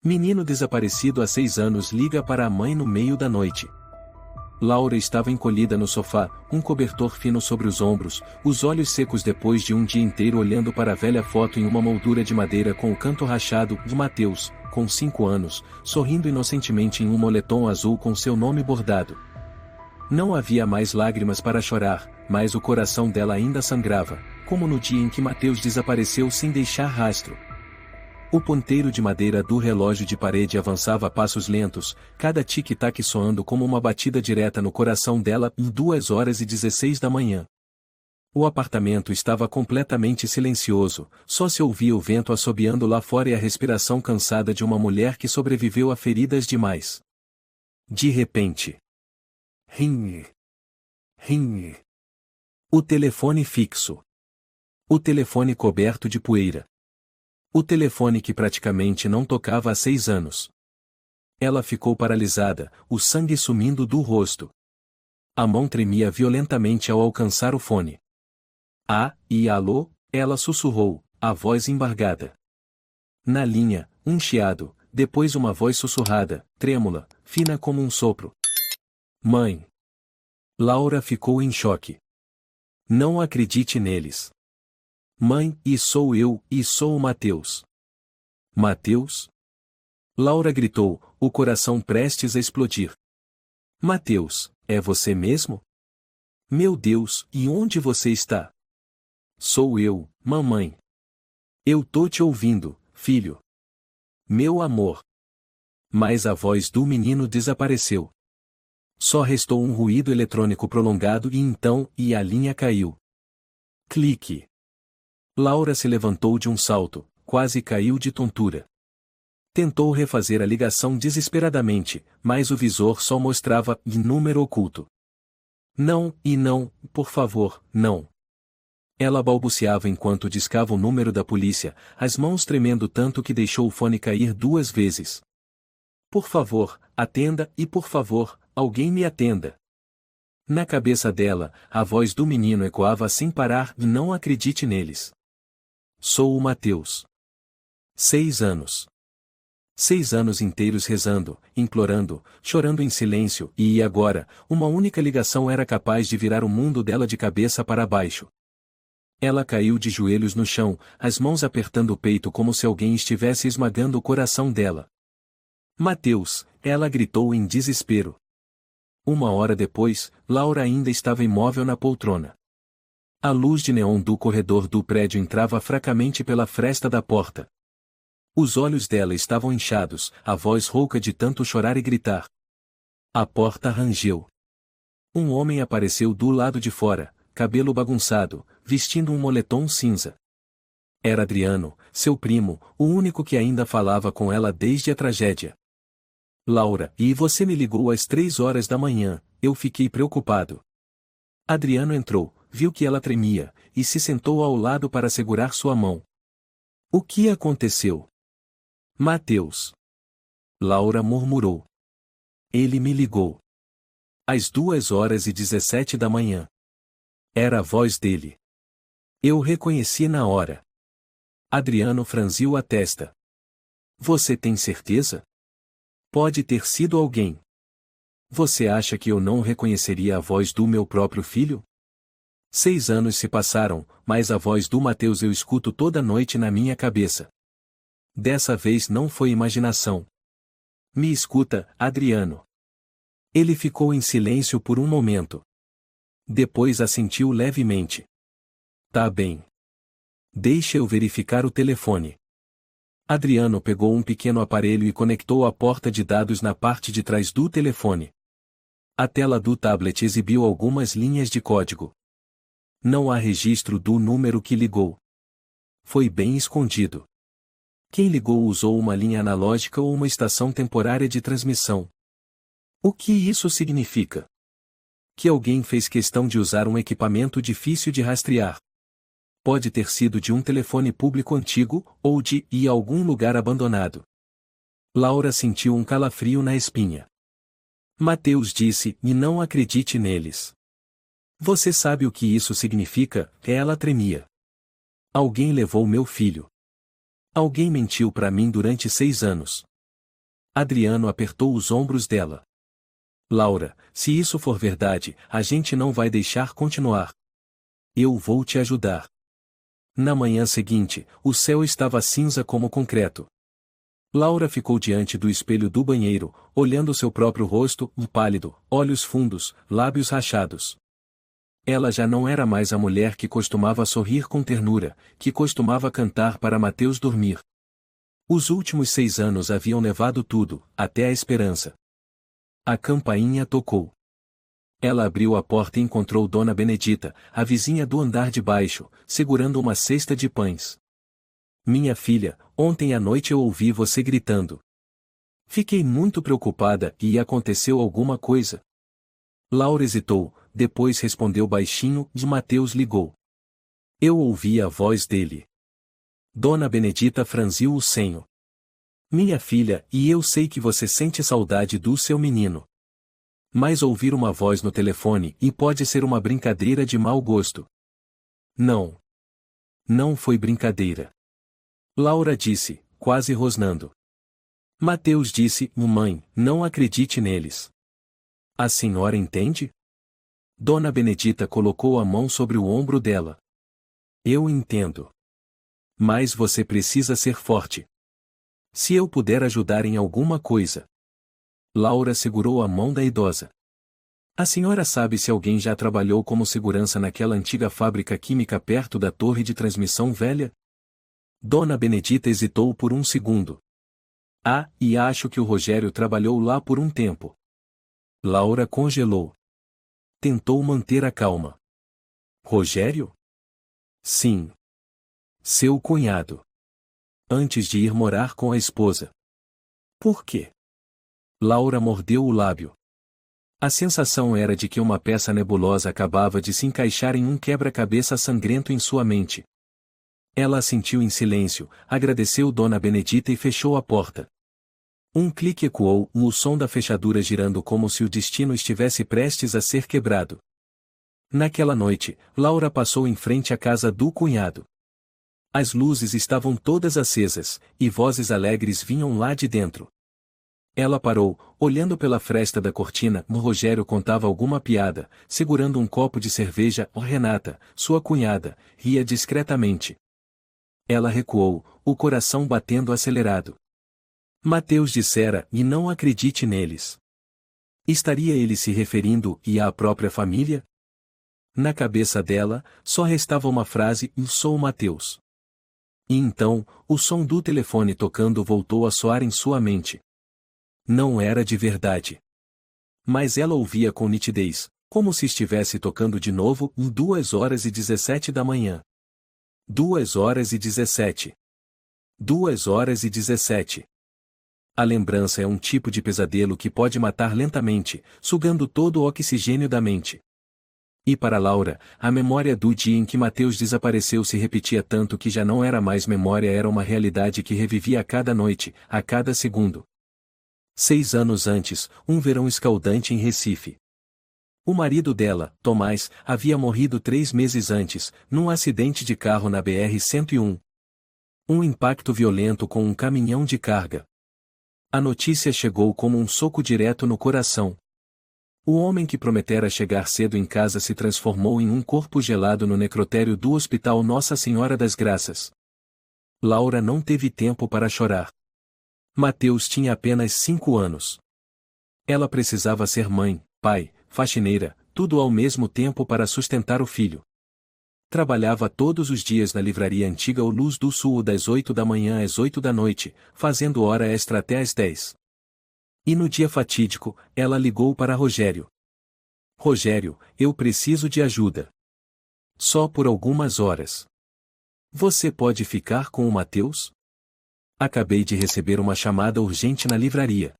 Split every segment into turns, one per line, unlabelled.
Menino desaparecido há 6 anos liga para a mãe no meio da noite. Laura estava encolhida no sofá, um cobertor fino sobre os ombros, os olhos secos depois de um dia inteiro olhando para a velha foto em uma moldura de madeira com o canto rachado de Mateus, com 5 anos, sorrindo inocentemente em um moletom azul com seu nome bordado. Não havia mais lágrimas para chorar, mas o coração dela ainda sangrava, como no dia em que Mateus desapareceu sem deixar rastro. O ponteiro de madeira do relógio de parede avançava a passos lentos, cada tic-tac soando como uma batida direta no coração dela em 2h16 da manhã. O apartamento estava completamente silencioso, só se ouvia o vento assobiando lá fora e a respiração cansada de uma mulher que sobreviveu a feridas demais. De repente. Ring. Ring. O telefone fixo. O telefone coberto de poeira. O telefone que praticamente não tocava há 6 anos. Ela ficou paralisada, o sangue sumindo do rosto. A mão tremia violentamente ao alcançar o fone. E alô? Ela sussurrou, a voz embargada. Na linha, um chiado, depois uma voz sussurrada, trêmula, fina como um sopro. Mãe. Laura ficou em choque. Não acredite neles. Mãe, e sou eu, e sou o Mateus. Mateus? Laura gritou, o coração prestes a explodir. Mateus, é você mesmo? Meu Deus, e onde você está? Sou eu, mamãe. Eu tô te ouvindo, filho. Meu amor. Mas a voz do menino desapareceu. Só restou um ruído eletrônico prolongado e a linha caiu. Clique. Laura se levantou de um salto, quase caiu de tontura. Tentou refazer a ligação desesperadamente, mas o visor só mostrava número oculto. Não, por favor, não. Ela balbuciava enquanto discava o número da polícia, as mãos tremendo tanto que deixou o fone cair 2 vezes. Por favor, atenda e por favor, alguém me atenda. Na cabeça dela, a voz do menino ecoava sem parar, não acredite neles. Sou o Mateus. 6 anos. 6 anos inteiros rezando, implorando, chorando em silêncio, e agora, uma única ligação era capaz de virar o mundo dela de cabeça para baixo. Ela caiu de joelhos no chão, as mãos apertando o peito como se alguém estivesse esmagando o coração dela. Mateus, ela gritou em desespero. 1 hora depois, Laura ainda estava imóvel na poltrona. A luz de neon do corredor do prédio entrava fracamente pela fresta da porta. Os olhos dela estavam inchados, a voz rouca de tanto chorar e gritar. A porta rangeu. Um homem apareceu do lado de fora, cabelo bagunçado, vestindo um moletom cinza. Era Adriano, seu primo, o único que ainda falava com ela desde a tragédia. Laura, e você me ligou às 3 horas da manhã, eu fiquei preocupado. Adriano entrou, viu que ela tremia, e se sentou ao lado para segurar sua mão. O que aconteceu? Mateus. Laura murmurou. Ele me ligou. Às 2h17 da manhã. Era a voz dele. Eu reconheci na hora. Adriano franziu a testa. Você tem certeza? Pode ter sido alguém. Você acha que eu não reconheceria a voz do meu próprio filho? 6 anos se passaram, mas a voz do Mateus eu escuto toda noite na minha cabeça. Dessa vez não foi imaginação. Me escuta, Adriano. Ele ficou em silêncio por um momento. Depois assentiu levemente. Tá bem. Deixa eu verificar o telefone. Adriano pegou um pequeno aparelho e conectou a porta de dados na parte de trás do telefone. A tela do tablet exibiu algumas linhas de código. Não há registro do número que ligou. Foi bem escondido. Quem ligou usou uma linha analógica ou uma estação temporária de transmissão. O que isso significa? Que alguém fez questão de usar um equipamento difícil de rastrear. Pode ter sido de um telefone público antigo, ou de algum lugar abandonado. Laura sentiu um calafrio na espinha. Mateus disse, e não acredite neles. Você sabe o que isso significa? Ela tremia. Alguém levou meu filho. Alguém mentiu para mim durante 6 anos. Adriano apertou os ombros dela. Laura, se isso for verdade, a gente não vai deixar continuar. Eu vou te ajudar. Na manhã seguinte, o céu estava cinza como concreto. Laura ficou diante do espelho do banheiro, olhando seu próprio rosto, pálido, olhos fundos, lábios rachados. Ela já não era mais a mulher que costumava sorrir com ternura, que costumava cantar para Mateus dormir. Os últimos 6 anos haviam levado tudo, até a esperança. A campainha tocou. Ela abriu a porta e encontrou Dona Benedita, a vizinha do andar de baixo, segurando uma cesta de pães. Minha filha, ontem à noite eu ouvi você gritando. Fiquei muito preocupada e aconteceu alguma coisa. Laura hesitou, depois respondeu baixinho e Mateus ligou. Eu ouvi a voz dele. Dona Benedita franziu o senho. Minha filha, e eu sei que você sente saudade do seu menino. Mas ouvir uma voz no telefone e pode ser uma brincadeira de mau gosto. Não. Não foi brincadeira. Laura disse, quase rosnando. Mateus disse, mãe, não acredite neles. A senhora entende? Dona Benedita colocou a mão sobre o ombro dela. Eu entendo. Mas você precisa ser forte. Se eu puder ajudar em alguma coisa. Laura segurou a mão da idosa. A senhora sabe se alguém já trabalhou como segurança naquela antiga fábrica química perto da torre de transmissão velha? Dona Benedita hesitou por um segundo. Ah, e acho que o Rogério trabalhou lá por um tempo. Laura congelou. Tentou manter a calma. Rogério? Sim. Seu cunhado. Antes de ir morar com a esposa. Por quê? Laura mordeu o lábio. A sensação era de que uma peça nebulosa acabava de se encaixar em um quebra-cabeça sangrento em sua mente. Ela assentiu em silêncio, agradeceu Dona Benedita e fechou a porta. Um clique ecoou, o som da fechadura girando como se o destino estivesse prestes a ser quebrado. Naquela noite, Laura passou em frente à casa do cunhado. As luzes estavam todas acesas, e vozes alegres vinham lá de dentro. Ela parou, olhando pela fresta da cortina. Rogério contava alguma piada, segurando um copo de cerveja. Renata, sua cunhada, ria discretamente. Ela recuou, o coração batendo acelerado. Mateus dissera, e não acredite neles. Estaria ele se referindo à própria família? Na cabeça dela, só restava uma frase, sou Mateus. E então, o som do telefone tocando voltou a soar em sua mente. Não era de verdade. Mas ela ouvia com nitidez, como se estivesse tocando de novo, 2h17 da manhã. 2h17. 2h17. A lembrança é um tipo de pesadelo que pode matar lentamente, sugando todo o oxigênio da mente. E para Laura, a memória do dia em que Mateus desapareceu se repetia tanto que já não era mais memória, era uma realidade que revivia a cada noite, a cada segundo. 6 anos antes, um verão escaldante em Recife. O marido dela, Tomás, havia morrido 3 meses antes, num acidente de carro na BR-101. Um impacto violento com um caminhão de carga. A notícia chegou como um soco direto no coração. O homem que prometera chegar cedo em casa se transformou em um corpo gelado no necrotério do Hospital Nossa Senhora das Graças. Laura não teve tempo para chorar. Mateus tinha apenas 5 anos. Ela precisava ser mãe, pai, faxineira, tudo ao mesmo tempo para sustentar o filho. Trabalhava todos os dias na livraria antiga O Luz do Sul das 8 da manhã às 8 da noite, fazendo hora extra até às 10. E no dia fatídico, ela ligou para Rogério. Rogério, eu preciso de ajuda. Só por algumas horas. Você pode ficar com o Mateus? Acabei de receber uma chamada urgente na livraria.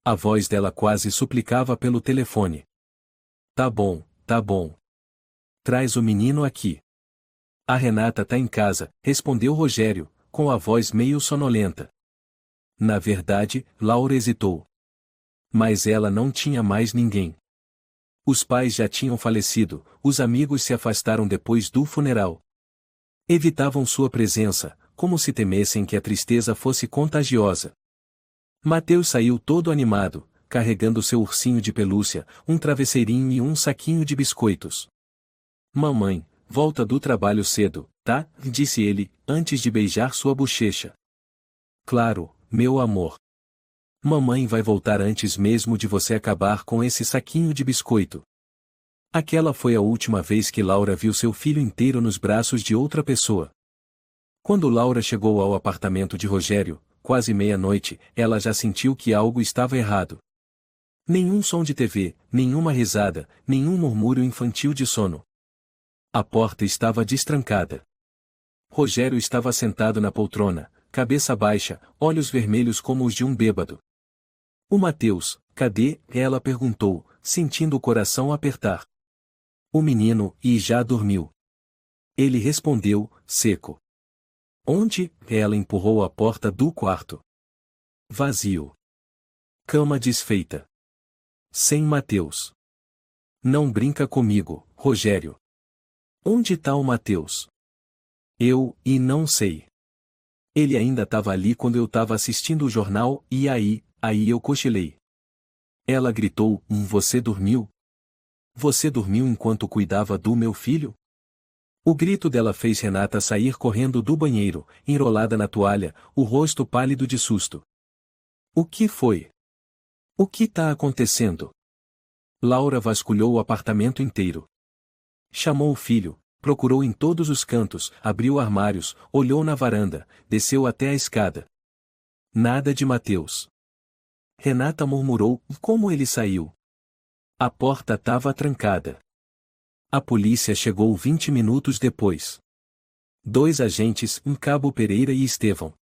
A voz dela quase suplicava pelo telefone. Tá bom, tá bom. Traz o menino aqui. A Renata tá em casa, respondeu Rogério, com a voz meio sonolenta. Na verdade, Laura hesitou. Mas ela não tinha mais ninguém. Os pais já tinham falecido, os amigos se afastaram depois do funeral. Evitavam sua presença, como se temessem que a tristeza fosse contagiosa. Mateus saiu todo animado, carregando seu ursinho de pelúcia, um travesseirinho e um saquinho de biscoitos. Mamãe, volta do trabalho cedo, tá? Disse ele, antes de beijar sua bochecha. Claro, meu amor. Mamãe vai voltar antes mesmo de você acabar com esse saquinho de biscoito. Aquela foi a última vez que Laura viu seu filho inteiro nos braços de outra pessoa. Quando Laura chegou ao apartamento de Rogério, quase meia-noite, ela já sentiu que algo estava errado. Nenhum som de TV, nenhuma risada, nenhum murmúrio infantil de sono. A porta estava destrancada. Rogério estava sentado na poltrona, cabeça baixa, olhos vermelhos como os de um bêbado. O Mateus, cadê? Ela perguntou, sentindo o coração apertar. O menino, e já dormiu. Ele respondeu, seco. Onde? Ela empurrou a porta do quarto. Vazio. Cama desfeita. Sem Mateus. Não brinca comigo, Rogério. Onde tá o Mateus? E não sei. Ele ainda estava ali quando eu estava assistindo o jornal, e aí eu cochilei. Ela gritou, você dormiu? Você dormiu enquanto cuidava do meu filho? O grito dela fez Renata sair correndo do banheiro, enrolada na toalha, o rosto pálido de susto. O que foi? O que tá acontecendo? Laura vasculhou o apartamento inteiro. Chamou o filho, procurou em todos os cantos, abriu armários, olhou na varanda, desceu até a escada. Nada de Mateus. Renata murmurou, como ele saiu? A porta estava trancada. A polícia chegou 20 minutos depois. 2 agentes, Cabo Pereira e Estevão.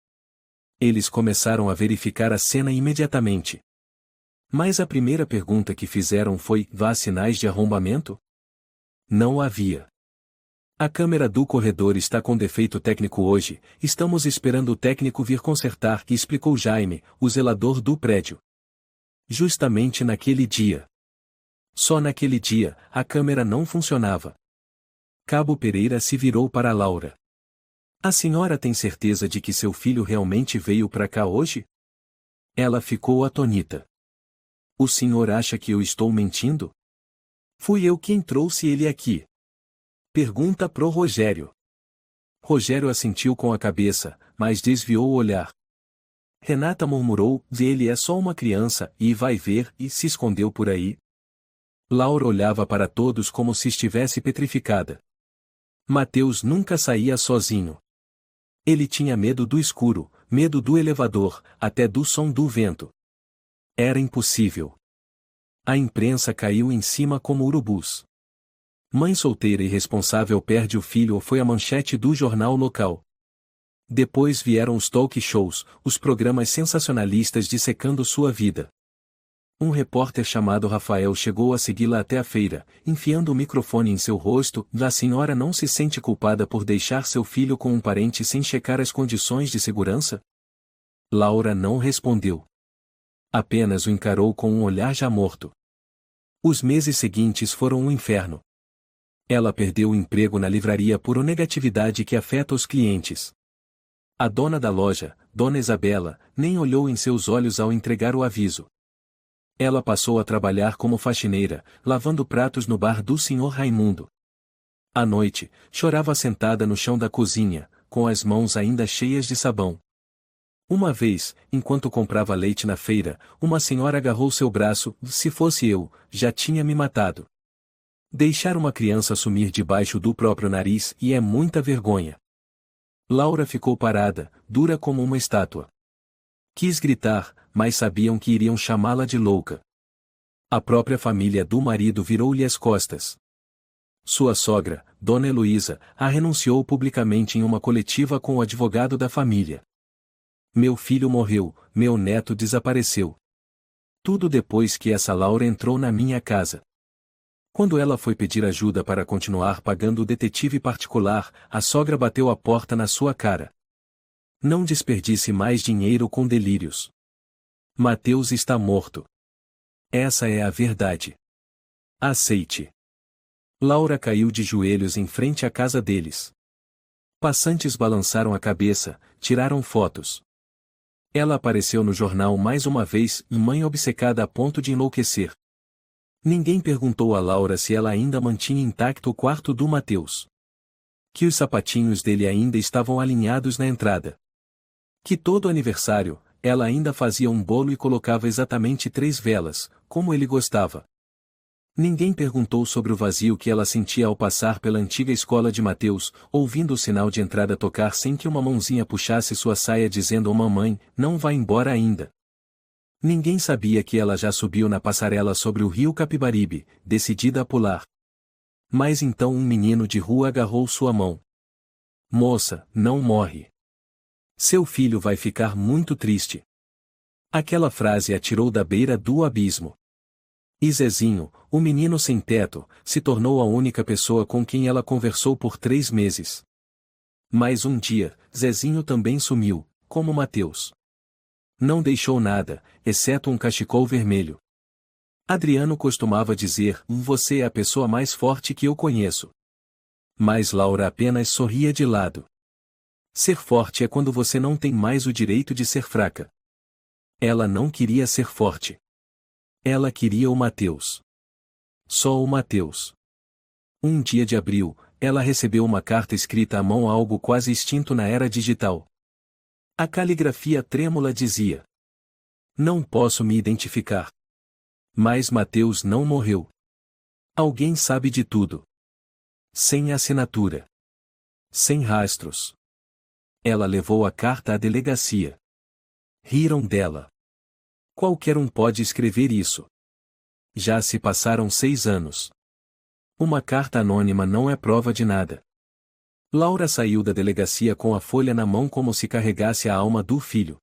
Eles começaram a verificar a cena imediatamente. Mas a primeira pergunta que fizeram foi, há sinais de arrombamento? Não havia. A câmera do corredor está com defeito técnico hoje, estamos esperando o técnico vir consertar, explicou Jaime, o zelador do prédio. Justamente naquele dia. Só naquele dia, a câmera não funcionava. Cabo Pereira se virou para Laura. A senhora tem certeza de que seu filho realmente veio para cá hoje? Ela ficou atônita. O senhor acha que eu estou mentindo? Fui eu quem trouxe ele aqui. Pergunta pro Rogério. Rogério assentiu com a cabeça, mas desviou o olhar. Renata murmurou, ele é só uma criança, e vai ver, e se escondeu por aí. Laura olhava para todos como se estivesse petrificada. Mateus nunca saía sozinho. Ele tinha medo do escuro, medo do elevador, até do som do vento. Era impossível. A imprensa caiu em cima como urubus. Mãe solteira e responsável perde o filho foi a manchete do jornal local. Depois vieram os talk shows, os programas sensacionalistas dissecando sua vida. Um repórter chamado Rafael chegou a segui-la até a feira, enfiando o microfone em seu rosto. A senhora não se sente culpada por deixar seu filho com um parente sem checar as condições de segurança? Laura não respondeu. Apenas o encarou com um olhar já morto. Os meses seguintes foram um inferno. Ela perdeu o emprego na livraria por negatividade que afeta os clientes. A dona da loja, Dona Isabela, nem olhou em seus olhos ao entregar o aviso. Ela passou a trabalhar como faxineira, lavando pratos no bar do Sr. Raimundo. À noite, chorava sentada no chão da cozinha, com as mãos ainda cheias de sabão. Uma vez, enquanto comprava leite na feira, uma senhora agarrou seu braço, se fosse eu, já tinha me matado. Deixar uma criança sumir debaixo do próprio nariz e é muita vergonha. Laura ficou parada, dura como uma estátua. Quis gritar, mas sabiam que iriam chamá-la de louca. A própria família do marido virou-lhe as costas. Sua sogra, Dona Heloísa, a renunciou publicamente em uma coletiva com o advogado da família. Meu filho morreu, meu neto desapareceu. Tudo depois que essa Laura entrou na minha casa. Quando ela foi pedir ajuda para continuar pagando o detetive particular, a sogra bateu a porta na sua cara. Não desperdice mais dinheiro com delírios. Mateus está morto. Essa é a verdade. Aceite. Laura caiu de joelhos em frente à casa deles. Passantes balançaram a cabeça, tiraram fotos. Ela apareceu no jornal mais uma vez, mãe obcecada a ponto de enlouquecer. Ninguém perguntou a Laura se ela ainda mantinha intacto o quarto do Mateus. Que os sapatinhos dele ainda estavam alinhados na entrada. Que todo aniversário, ela ainda fazia um bolo e colocava exatamente 3 velas, como ele gostava. Ninguém perguntou sobre o vazio que ela sentia ao passar pela antiga escola de Mateus, ouvindo o sinal de entrada tocar sem que uma mãozinha puxasse sua saia dizendo: mamãe, não vá embora ainda. Ninguém sabia que ela já subiu na passarela sobre o rio Capibaribe, decidida a pular. Mas então um menino de rua agarrou sua mão. Moça, não morre. Seu filho vai ficar muito triste. Aquela frase a tirou da beira do abismo. E Zezinho, o menino sem teto, se tornou a única pessoa com quem ela conversou por 3 meses. Mas um dia, Zezinho também sumiu, como Mateus. Não deixou nada, exceto um cachecol vermelho. Adriano costumava dizer: você é a pessoa mais forte que eu conheço. Mas Laura apenas sorria de lado. Ser forte é quando você não tem mais o direito de ser fraca. Ela não queria ser forte. Ela queria o Mateus. Só o Mateus. Um dia de abril, ela recebeu uma carta escrita à mão, algo quase extinto na era digital. A caligrafia trêmula dizia: não posso me identificar. Mas Mateus não morreu. Alguém sabe de tudo. Sem assinatura. Sem rastros. Ela levou a carta à delegacia. Riram dela. Qualquer um pode escrever isso. Já se passaram 6 anos. Uma carta anônima não é prova de nada. Laura saiu da delegacia com a folha na mão como se carregasse a alma do filho.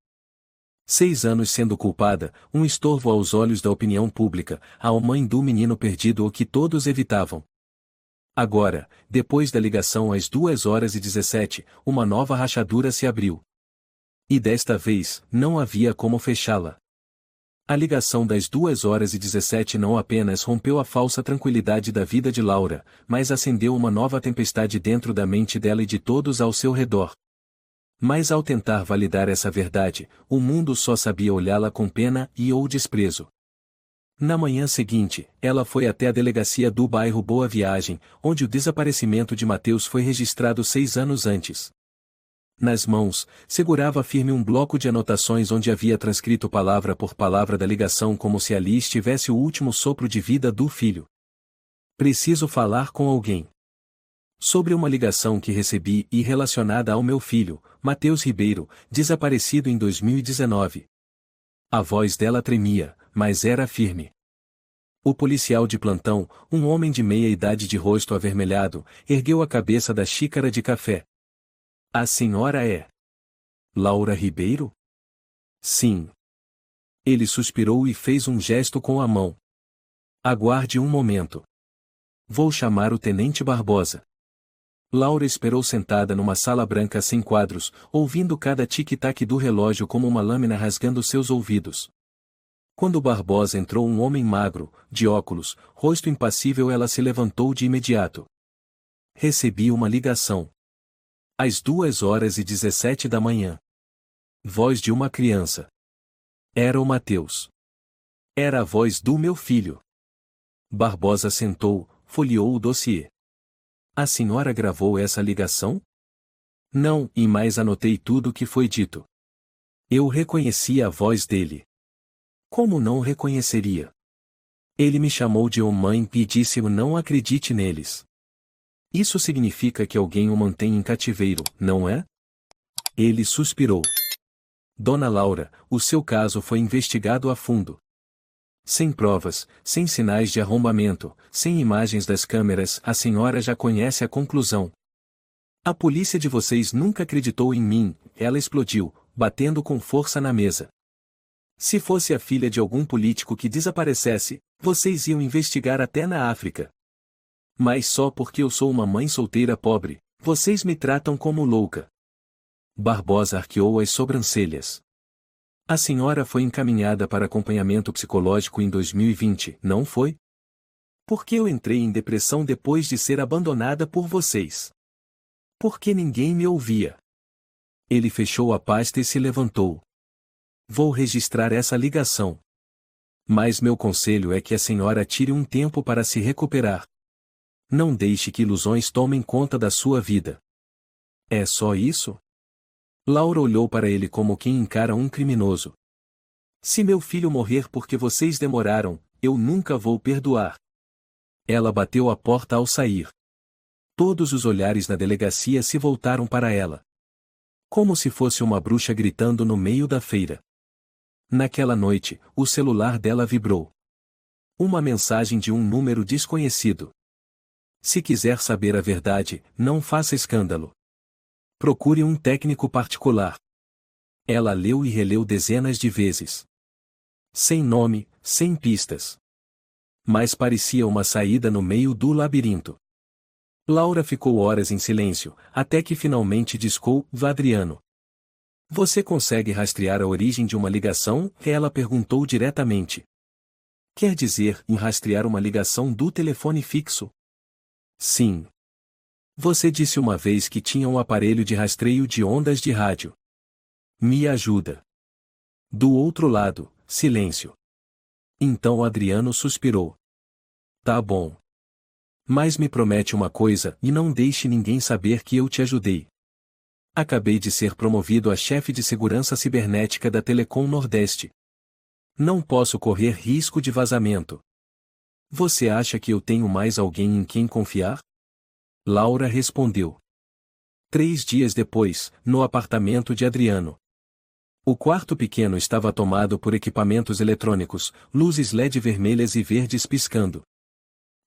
6 anos sendo culpada, um estorvo aos olhos da opinião pública, a mãe do menino perdido, o que todos evitavam. Agora, depois da ligação às 2h17, uma nova rachadura se abriu. E desta vez, não havia como fechá-la. A ligação das 2h17 não apenas rompeu a falsa tranquilidade da vida de Laura, mas acendeu uma nova tempestade dentro da mente dela e de todos ao seu redor. Mas ao tentar validar essa verdade, o mundo só sabia olhá-la com pena ou desprezo. Na manhã seguinte, ela foi até a delegacia do bairro Boa Viagem, onde o desaparecimento de Mateus foi registrado 6 anos antes. Nas mãos, segurava firme um bloco de anotações onde havia transcrito palavra por palavra da ligação, como se ali estivesse o último sopro de vida do filho. Preciso falar com alguém. Sobre uma ligação que recebi e relacionada ao meu filho, Mateus Ribeiro, desaparecido em 2019. A voz dela tremia, mas era firme. O policial de plantão, um homem de meia idade de rosto avermelhado, ergueu a cabeça da xícara de café. A senhora é Laura Ribeiro? Sim. Ele suspirou e fez um gesto com a mão. Aguarde um momento. Vou chamar o tenente Barbosa. Laura esperou sentada numa sala branca sem quadros, ouvindo cada tic-tac do relógio como uma lâmina rasgando seus ouvidos. Quando Barbosa entrou, um homem magro, de óculos, rosto impassível, ela se levantou de imediato. Recebi uma ligação. Às 2h17 da manhã. Voz de uma criança. Era o Mateus. Era a voz do meu filho. Barbosa sentou, folheou o dossiê. A senhora gravou essa ligação? Não, e mais anotei tudo o que foi dito. Eu reconheci a voz dele. Como não reconheceria? Ele me chamou de mãe e disse: não acredite neles. Isso significa que alguém o mantém em cativeiro, não é? Ele suspirou. Dona Laura, o seu caso foi investigado a fundo. Sem provas, sem sinais de arrombamento, sem imagens das câmeras, a senhora já conhece a conclusão. A polícia de vocês nunca acreditou em mim, ela explodiu, batendo com força na mesa. Se fosse a filha de algum político que desaparecesse, vocês iam investigar até na África. Mas só porque eu sou uma mãe solteira pobre, vocês me tratam como louca. Barbosa arqueou as sobrancelhas. A senhora foi encaminhada para acompanhamento psicológico em 2020, não foi? Por que eu entrei em depressão depois de ser abandonada por vocês? Porque ninguém me ouvia. Ele fechou a pasta e se levantou. Vou registrar essa ligação. Mas meu conselho é que a senhora tire um tempo para se recuperar. Não deixe que ilusões tomem conta da sua vida. É só isso? Laura olhou para ele como quem encara um criminoso. Se meu filho morrer porque vocês demoraram, eu nunca vou perdoar. Ela bateu a porta ao sair. Todos os olhares na delegacia se voltaram para ela. Como se fosse uma bruxa gritando no meio da feira. Naquela noite, o celular dela vibrou. Uma mensagem de um número desconhecido. Se quiser saber a verdade, não faça escândalo. Procure um técnico particular. Ela leu e releu dezenas de vezes. Sem nome, sem pistas. Mas parecia uma saída no meio do labirinto. Laura ficou horas em silêncio, até que finalmente discou: Adriano. Você consegue rastrear a origem de uma ligação? Ela perguntou diretamente. Quer dizer, em rastrear uma ligação do telefone fixo? Sim. Você disse uma vez que tinha um aparelho de rastreio de ondas de rádio. Me ajuda. Do outro lado, silêncio. Então Adriano suspirou. Tá bom. Mas me promete uma coisa e não deixe ninguém saber que eu te ajudei. Acabei de ser promovido a chefe de segurança cibernética da Telecom Nordeste. Não posso correr risco de vazamento. Você acha que eu tenho mais alguém em quem confiar? Laura respondeu. 3 dias depois, no apartamento de Adriano. O quarto pequeno estava tomado por equipamentos eletrônicos, luzes LED vermelhas e verdes piscando.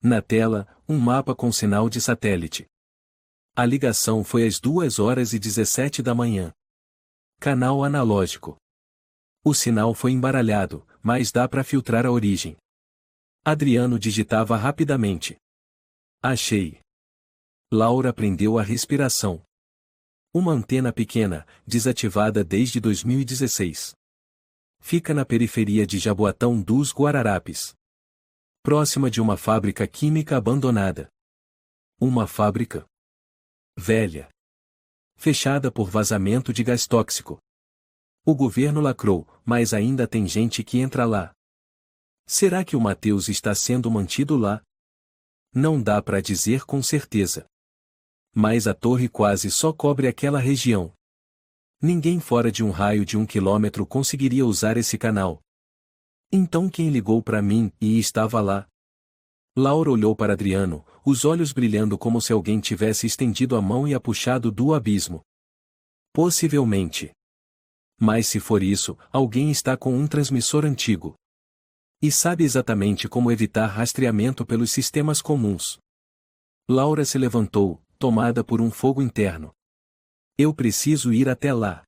Na tela, um mapa com sinal de satélite. A ligação foi às 2h17 da manhã. Canal analógico. O sinal foi embaralhado, mas dá para filtrar a origem. Adriano digitava rapidamente. Achei. Laura prendeu a respiração. Uma antena pequena, desativada desde 2016. Fica na periferia de Jaboatão dos Guararapes. Próxima de uma fábrica química abandonada. Uma fábrica velha. Fechada por vazamento de gás tóxico. O governo lacrou, mas ainda tem gente que entra lá. Será que o Mateus está sendo mantido lá? Não dá para dizer com certeza. Mas a torre quase só cobre aquela região. Ninguém fora de um raio de 1 quilômetro conseguiria usar esse canal. Então quem ligou para mim e estava lá? Laura olhou para Adriano, os olhos brilhando como se alguém tivesse estendido a mão e a puxado do abismo. Possivelmente. Mas se for isso, alguém está com um transmissor antigo. E sabe exatamente como evitar rastreamento pelos sistemas comuns. Laura se levantou, tomada por um fogo interno. Eu preciso ir até lá.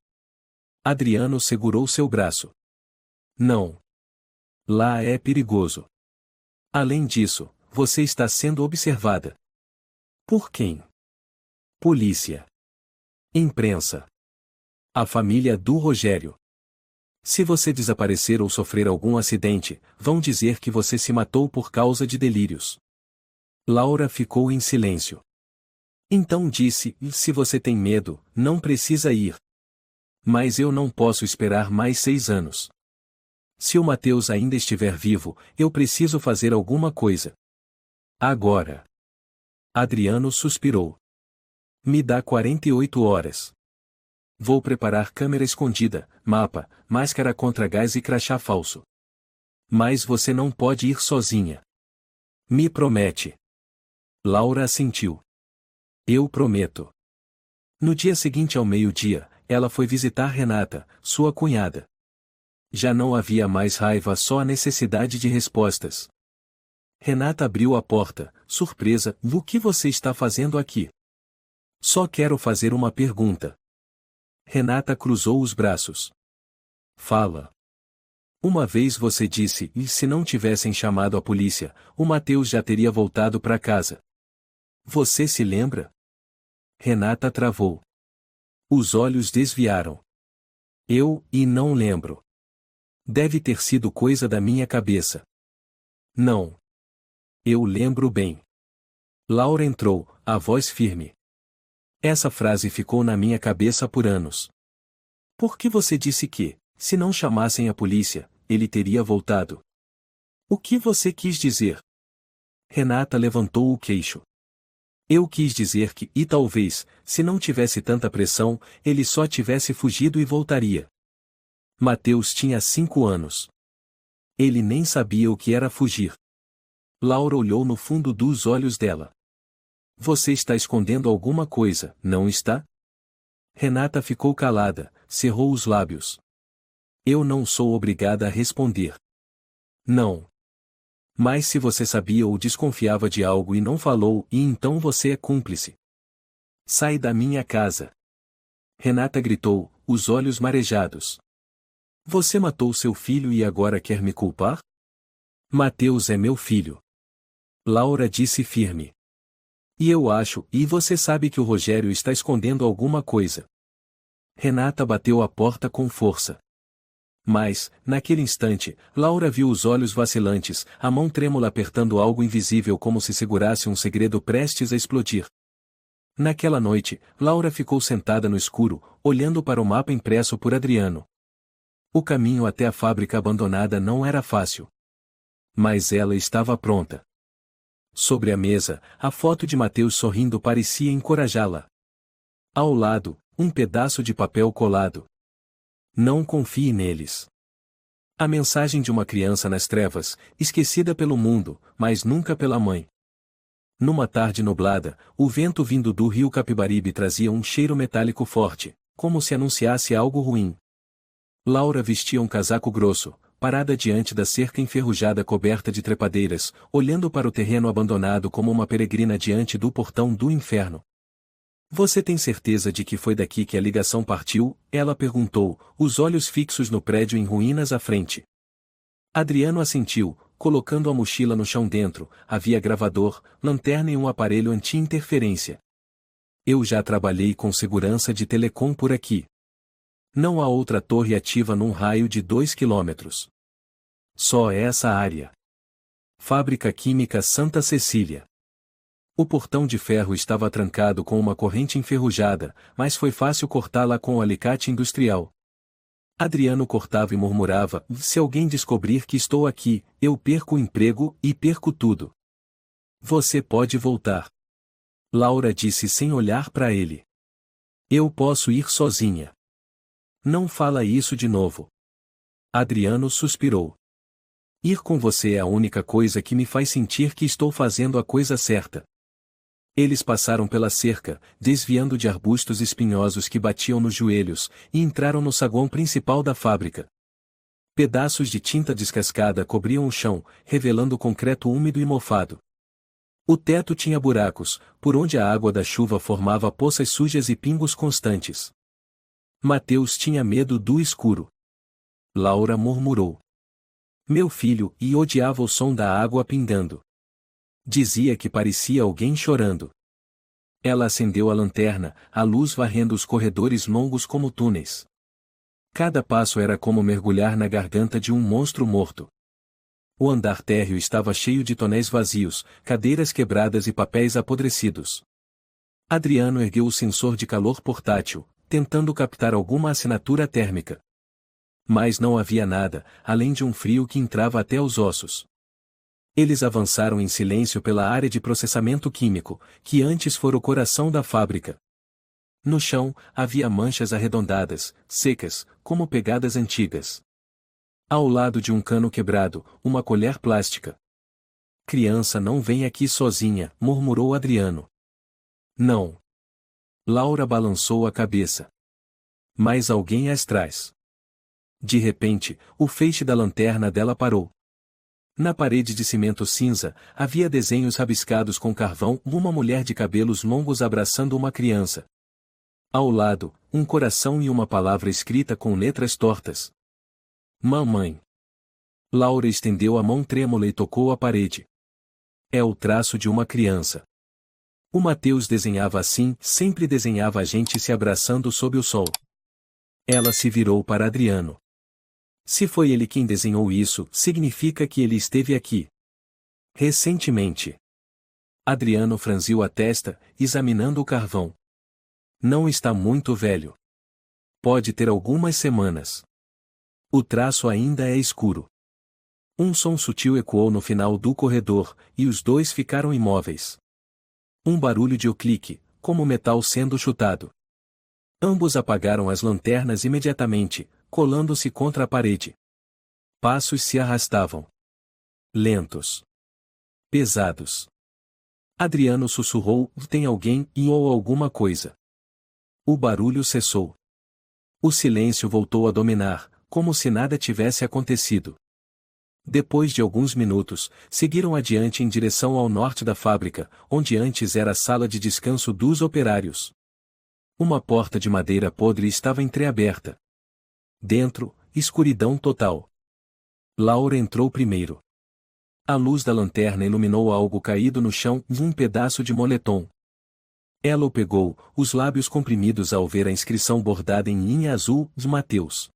Adriano segurou seu braço. Não. Lá é perigoso. Além disso, você está sendo observada. Por quem? Polícia. Imprensa. A família do Rogério. Se você desaparecer ou sofrer algum acidente, vão dizer que você se matou por causa de delírios. Laura ficou em silêncio. Então disse: se você tem medo, não precisa ir. Mas eu não posso esperar mais 6 anos. Se o Mateus ainda estiver vivo, eu preciso fazer alguma coisa. Agora. Adriano suspirou. Me dá 48 horas. Vou preparar câmera escondida, mapa, máscara contra gás e crachá falso. Mas você não pode ir sozinha. Me promete. Laura assentiu. Eu prometo. No dia seguinte ao meio-dia, ela foi visitar Renata, sua cunhada. Já não havia mais raiva, só a necessidade de respostas. Renata abriu a porta, surpresa: o que você está fazendo aqui? Só quero fazer uma pergunta. Renata cruzou os braços. Fala. Uma vez você disse, e se não tivessem chamado a polícia, o Mateus já teria voltado para casa. Você se lembra? Renata travou. Os olhos desviaram. E não lembro. Deve ter sido coisa da minha cabeça. Não. Eu lembro bem. Laura entrou, a voz firme. Essa frase ficou na minha cabeça por anos. Por que você disse que, Se não chamassem a polícia, ele teria voltado. O que você quis dizer? Renata levantou o queixo. Eu quis dizer que, e talvez, se não tivesse tanta pressão, ele só tivesse fugido e voltaria. Mateus tinha 5 anos. Ele nem sabia o que era fugir. Laura olhou no fundo dos olhos dela. Você está escondendo alguma coisa, não está? Renata ficou calada, cerrou os lábios. Eu não sou obrigada a responder. Não. Mas se você sabia ou desconfiava de algo e não falou, e então você é cúmplice. Sai da minha casa. Renata gritou, os olhos marejados. Você matou seu filho e agora quer me culpar? Mateus é meu filho. Laura disse firme. E eu acho, e você sabe que o Rogério está escondendo alguma coisa. Renata bateu a porta com força. Mas, naquele instante, Laura viu os olhos vacilantes, a mão trêmula apertando algo invisível como se segurasse um segredo prestes a explodir. Naquela noite, Laura ficou sentada no escuro, olhando para o mapa impresso por Adriano. O caminho até a fábrica abandonada não era fácil. Mas ela estava pronta. Sobre a mesa, a foto de Mateus sorrindo parecia encorajá-la. Ao lado, um pedaço de papel colado. Não confie neles. A mensagem de uma criança nas trevas, esquecida pelo mundo, mas nunca pela mãe. Numa tarde nublada, o vento vindo do rio Capibaribe trazia um cheiro metálico forte, como se anunciasse algo ruim. Laura vestia um casaco grosso, parada diante da cerca enferrujada coberta de trepadeiras, olhando para o terreno abandonado como uma peregrina diante do portão do inferno. Você tem certeza de que foi daqui que a ligação partiu? Ela perguntou, os olhos fixos no prédio em ruínas à frente. Adriano assentiu, colocando a mochila no chão dentro, havia gravador, lanterna e um aparelho anti-interferência. Eu já trabalhei com segurança de telecom por aqui. Não há outra torre ativa num raio de 2 quilômetros. Só essa área. Fábrica Química Santa Cecília. O portão de ferro estava trancado com uma corrente enferrujada, mas foi fácil cortá-la com o alicate industrial. Adriano cortava e murmurava, se alguém descobrir que estou aqui, eu perco o emprego, e perco tudo. Você pode voltar. Laura disse sem olhar para ele. Eu posso ir sozinha. Não fala isso de novo. Adriano suspirou. Ir com você é a única coisa que me faz sentir que estou fazendo a coisa certa. Eles passaram pela cerca, desviando de arbustos espinhosos que batiam nos joelhos, e entraram no saguão principal da fábrica. Pedaços de tinta descascada cobriam o chão, revelando concreto úmido e mofado. O teto tinha buracos, por onde a água da chuva formava poças sujas e pingos constantes. Mateus tinha medo do escuro. Laura murmurou. Meu filho, e odiava o som da água pingando. Dizia que parecia alguém chorando. Ela acendeu a lanterna, a luz varrendo os corredores longos como túneis. Cada passo era como mergulhar na garganta de um monstro morto. O andar térreo estava cheio de tonéis vazios, cadeiras quebradas e papéis apodrecidos. Adriano ergueu o sensor de calor portátil, tentando captar alguma assinatura térmica. Mas não havia nada, além de um frio que entrava até os ossos. Eles avançaram em silêncio pela área de processamento químico, que antes fora o coração da fábrica. No chão, havia manchas arredondadas, secas, como pegadas antigas. Ao lado de um cano quebrado, uma colher plástica. Criança não vem aqui sozinha, murmurou Adriano. Não. Laura balançou a cabeça. Mas alguém as traz. De repente, o feixe da lanterna dela parou. Na parede de cimento cinza, havia desenhos rabiscados com carvão, uma mulher de cabelos longos abraçando uma criança. Ao lado, um coração e uma palavra escrita com letras tortas. Mamãe. Laura estendeu a mão trêmula e tocou a parede. É o traço de uma criança. O Mateus desenhava assim, sempre desenhava a gente se abraçando sob o sol. Ela se virou para Adriano. Se foi ele quem desenhou isso, significa que ele esteve aqui. Recentemente. Adriano franziu a testa, examinando o carvão. Não está muito velho. Pode ter algumas semanas. O traço ainda é escuro. Um som sutil ecoou no final do corredor, e os dois ficaram imóveis. Um barulho de clique, como metal sendo chutado. Ambos apagaram as lanternas imediatamente, colando-se contra a parede. Passos se arrastavam. Lentos. Pesados. Adriano sussurrou: tem alguém ou alguma coisa. O barulho cessou. O silêncio voltou a dominar, como se nada tivesse acontecido. Depois de alguns minutos, seguiram adiante em direção ao norte da fábrica, onde antes era a sala de descanso dos operários. Uma porta de madeira podre estava entreaberta. Dentro, escuridão total. Laura entrou primeiro. A luz da lanterna iluminou algo caído no chão e um pedaço de moletom. Ela o pegou, os lábios comprimidos ao ver a inscrição bordada em linha azul de Mateus.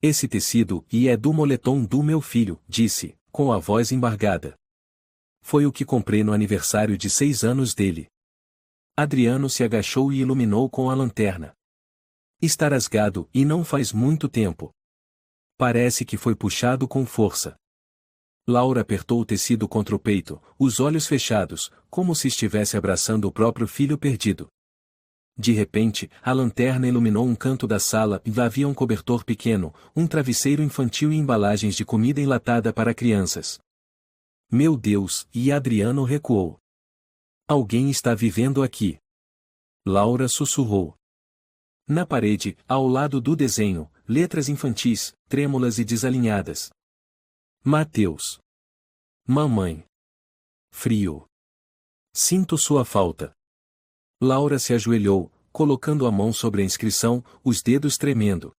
Esse tecido é do moletom do meu filho, disse, com a voz embargada. Foi o que comprei no aniversário de 6 anos dele. Adriano se agachou e iluminou com a lanterna. Está rasgado e não faz muito tempo. Parece que foi puxado com força. Laura apertou o tecido contra o peito, os olhos fechados, como se estivesse abraçando o próprio filho perdido. De repente, a lanterna iluminou um canto da sala e lá havia um cobertor pequeno, um travesseiro infantil e embalagens de comida enlatada para crianças. Meu Deus, e Adriano recuou. Alguém está vivendo aqui. Laura sussurrou. Na parede, ao lado do desenho, letras infantis, trêmulas e desalinhadas. Mateus. Mamãe. Frio. Sinto sua falta. Laura se ajoelhou, colocando a mão sobre a inscrição, os dedos tremendo.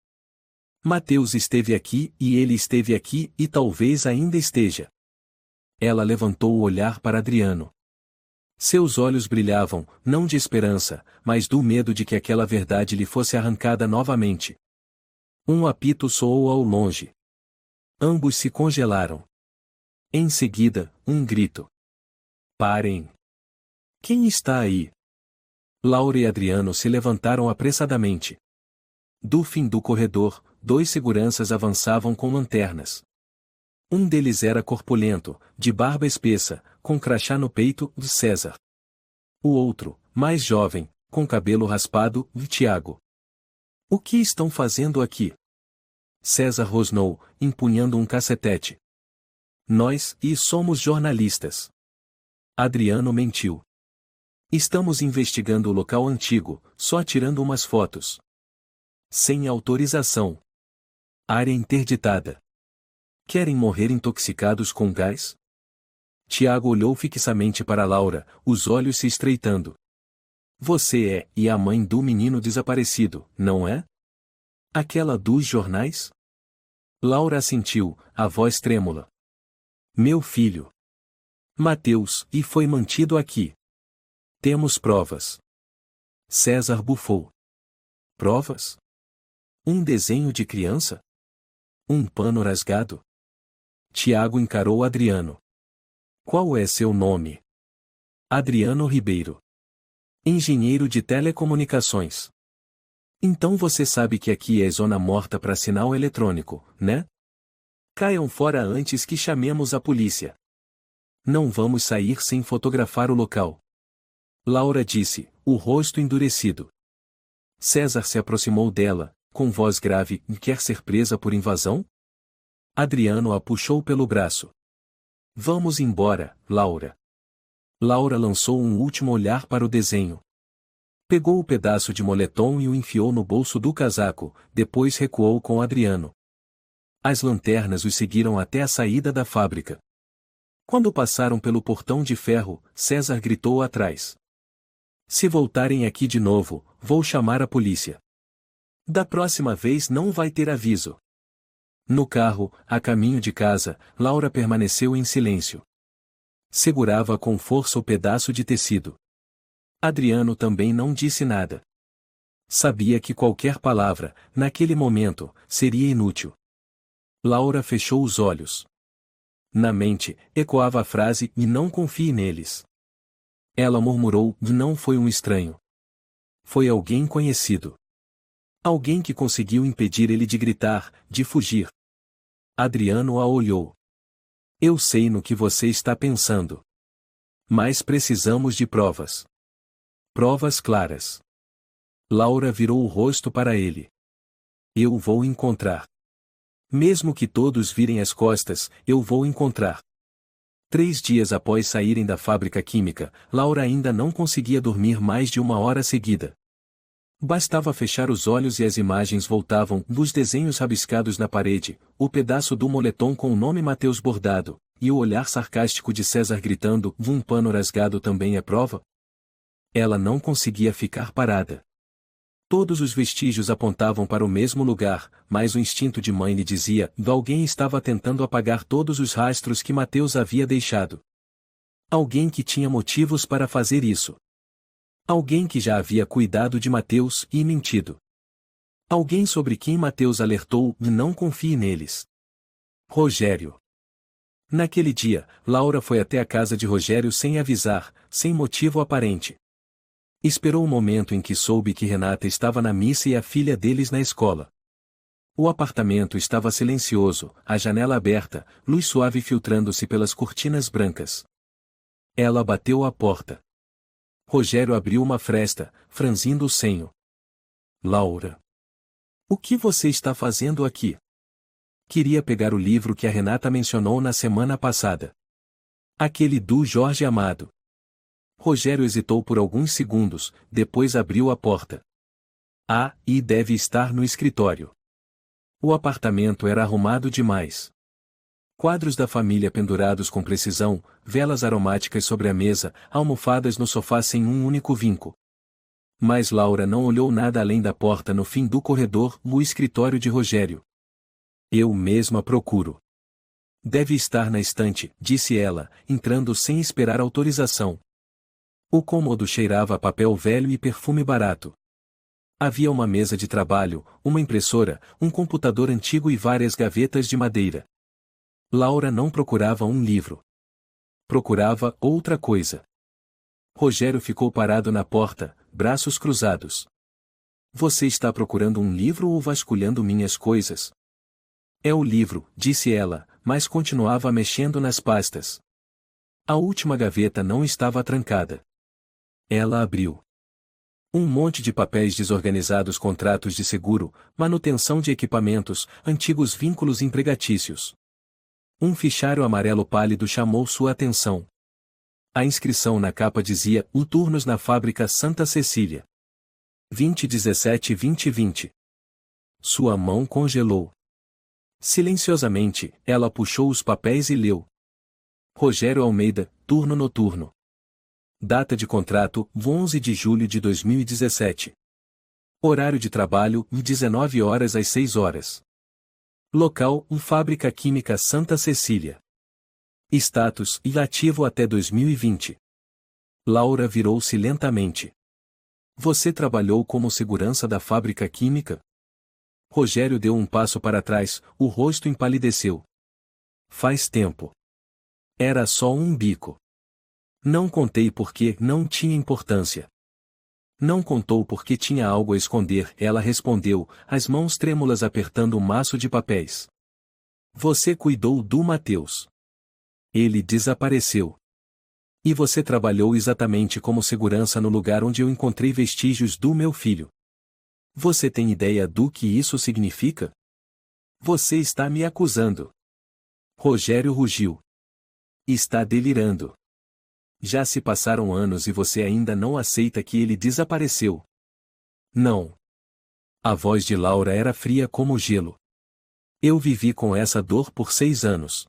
Mateus esteve aqui e ele esteve aqui e talvez ainda esteja. Ela levantou o olhar para Adriano. Seus olhos brilhavam, não de esperança, mas do medo de que aquela verdade lhe fosse arrancada novamente. Um apito soou ao longe. Ambos se congelaram. Em seguida, um grito. Parem! Quem está aí? Laura e Adriano se levantaram apressadamente. Do fim do corredor, 2 seguranças avançavam com lanternas. Um deles era corpulento, de barba espessa, com crachá no peito, de César. O outro, mais jovem, com cabelo raspado, de Tiago. O que estão fazendo aqui? César rosnou, empunhando um cacetete. Nós somos jornalistas. Adriano mentiu. Estamos investigando o local antigo, só tirando umas fotos. Sem autorização. Área interditada. Querem morrer intoxicados com gás? Tiago olhou fixamente para Laura, os olhos se estreitando. Você é a mãe do menino desaparecido, não é? Aquela dos jornais? Laura assentiu, a voz trêmula. Meu filho. Mateus, e foi mantido aqui. Temos provas. César bufou. Provas? Um desenho de criança? Um pano rasgado? Tiago encarou Adriano. Qual é seu nome? Adriano Ribeiro. Engenheiro de telecomunicações. Então você sabe que aqui é zona morta para sinal eletrônico, né? Caiam fora antes que chamemos a polícia. Não vamos sair sem fotografar o local. Laura disse, o rosto endurecido. César se aproximou dela, com voz grave, quer ser presa por invasão? Adriano a puxou pelo braço. Vamos embora, Laura. Laura lançou um último olhar para o desenho. Pegou o pedaço de moletom e o enfiou no bolso do casaco, depois recuou com Adriano. As lanternas os seguiram até a saída da fábrica. Quando passaram pelo portão de ferro, César gritou atrás. Se voltarem aqui de novo, vou chamar a polícia. Da próxima vez não vai ter aviso. No carro, a caminho de casa, Laura permaneceu em silêncio. Segurava com força o pedaço de tecido. Adriano também não disse nada. Sabia que qualquer palavra, naquele momento, seria inútil. Laura fechou os olhos. Na mente, ecoava a frase, e não confie neles. Ela murmurou, não foi um estranho. Foi alguém conhecido. Alguém que conseguiu impedir ele de gritar, de fugir. Adriano a olhou. Eu sei no que você está pensando. Mas precisamos de provas. Provas claras. Laura virou o rosto para ele. Eu vou encontrar. Mesmo que todos virem as costas, eu vou encontrar. 3 dias após saírem da fábrica química, Laura ainda não conseguia dormir mais de 1 hora seguida. Bastava fechar os olhos e as imagens voltavam, dos desenhos rabiscados na parede, o pedaço do moletom com o nome Mateus bordado, e o olhar sarcástico de César gritando, um pano rasgado também é prova? Ela não conseguia ficar parada. Todos os vestígios apontavam para o mesmo lugar, mas o instinto de mãe lhe dizia, alguém estava tentando apagar todos os rastros que Mateus havia deixado. Alguém que tinha motivos para fazer isso. Alguém que já havia cuidado de Mateus e mentido. Alguém sobre quem Mateus alertou, não confie neles. Rogério. Naquele dia, Laura foi até a casa de Rogério sem avisar, sem motivo aparente. Esperou o momento em que soube que Renata estava na missa e a filha deles na escola. O apartamento estava silencioso, a janela aberta, luz suave filtrando-se pelas cortinas brancas. Ela bateu à porta. Rogério abriu uma fresta, franzindo o senho. Laura. O que você está fazendo aqui? Queria pegar o livro que a Renata mencionou na semana passada. Aquele do Jorge Amado. Rogério hesitou por alguns segundos, depois abriu a porta. E deve estar no escritório. O apartamento era arrumado demais. Quadros da família pendurados com precisão, velas aromáticas sobre a mesa, almofadas no sofá sem um único vinco. Mas Laura não olhou nada além da porta no fim do corredor, o escritório de Rogério. Eu mesma procuro. Deve estar na estante, disse ela, entrando sem esperar autorização. O cômodo cheirava a papel velho e perfume barato. Havia uma mesa de trabalho, uma impressora, um computador antigo e várias gavetas de madeira. Laura não procurava um livro. Procurava outra coisa. Rogério ficou parado na porta, braços cruzados. Você está procurando um livro ou vasculhando minhas coisas? É o livro, disse ela, mas continuava mexendo nas pastas. A última gaveta não estava trancada. Ela abriu. Um monte de papéis desorganizados, contratos de seguro, manutenção de equipamentos, antigos vínculos empregatícios. Um fichário amarelo pálido chamou sua atenção. A inscrição na capa dizia, turnos na fábrica Santa Cecília. 2017-2020. Sua mão congelou. Silenciosamente, ela puxou os papéis e leu. Rogério Almeida, turno noturno. Data de contrato, 11 de julho de 2017. Horário de trabalho, 19 horas às 6 horas. Local, Fábrica Química Santa Cecília. Status, ativo até 2020. Laura virou-se lentamente. Você trabalhou como segurança da fábrica química? Rogério deu um passo para trás, o rosto empalideceu. Faz tempo. Era só um bico. Não contei porque não tinha importância. Não contou porque tinha algo a esconder, ela respondeu, as mãos trêmulas apertando um maço de papéis. Você cuidou do Mateus. Ele desapareceu. E você trabalhou exatamente como segurança no lugar onde eu encontrei vestígios do meu filho. Você tem ideia do que isso significa? Você está me acusando. Rogério rugiu. Está delirando. Já se passaram anos e você ainda não aceita que ele desapareceu. Não. A voz de Laura era fria como gelo. Eu vivi com essa dor por 6 anos.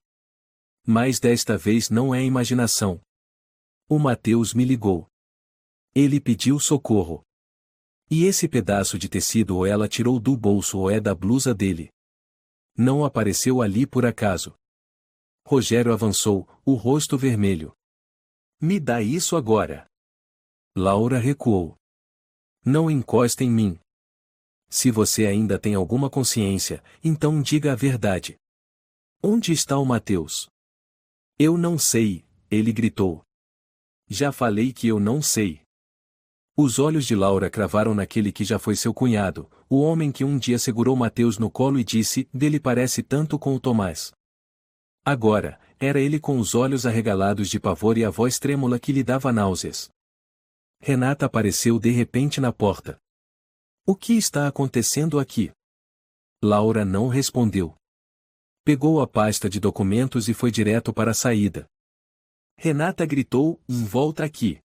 Mas desta vez não é imaginação. O Mateus me ligou. Ele pediu socorro. E esse pedaço de tecido ou ela tirou do bolso ou é da blusa dele. Não apareceu ali por acaso. Rogério avançou, o rosto vermelho. Me dá isso agora. Laura recuou. Não encosta em mim. Se você ainda tem alguma consciência, então diga a verdade. Onde está o Mateus? Eu não sei, ele gritou. Já falei que eu não sei. Os olhos de Laura cravaram naquele que já foi seu cunhado, o homem que um dia segurou Mateus no colo e disse, dele parece tanto com o Tomás. Agora, era ele com os olhos arregalados de pavor e a voz trêmula que lhe dava náuseas. Renata apareceu de repente na porta. O que está acontecendo aqui? Laura não respondeu. Pegou a pasta de documentos e foi direto para a saída. Renata gritou, volta aqui.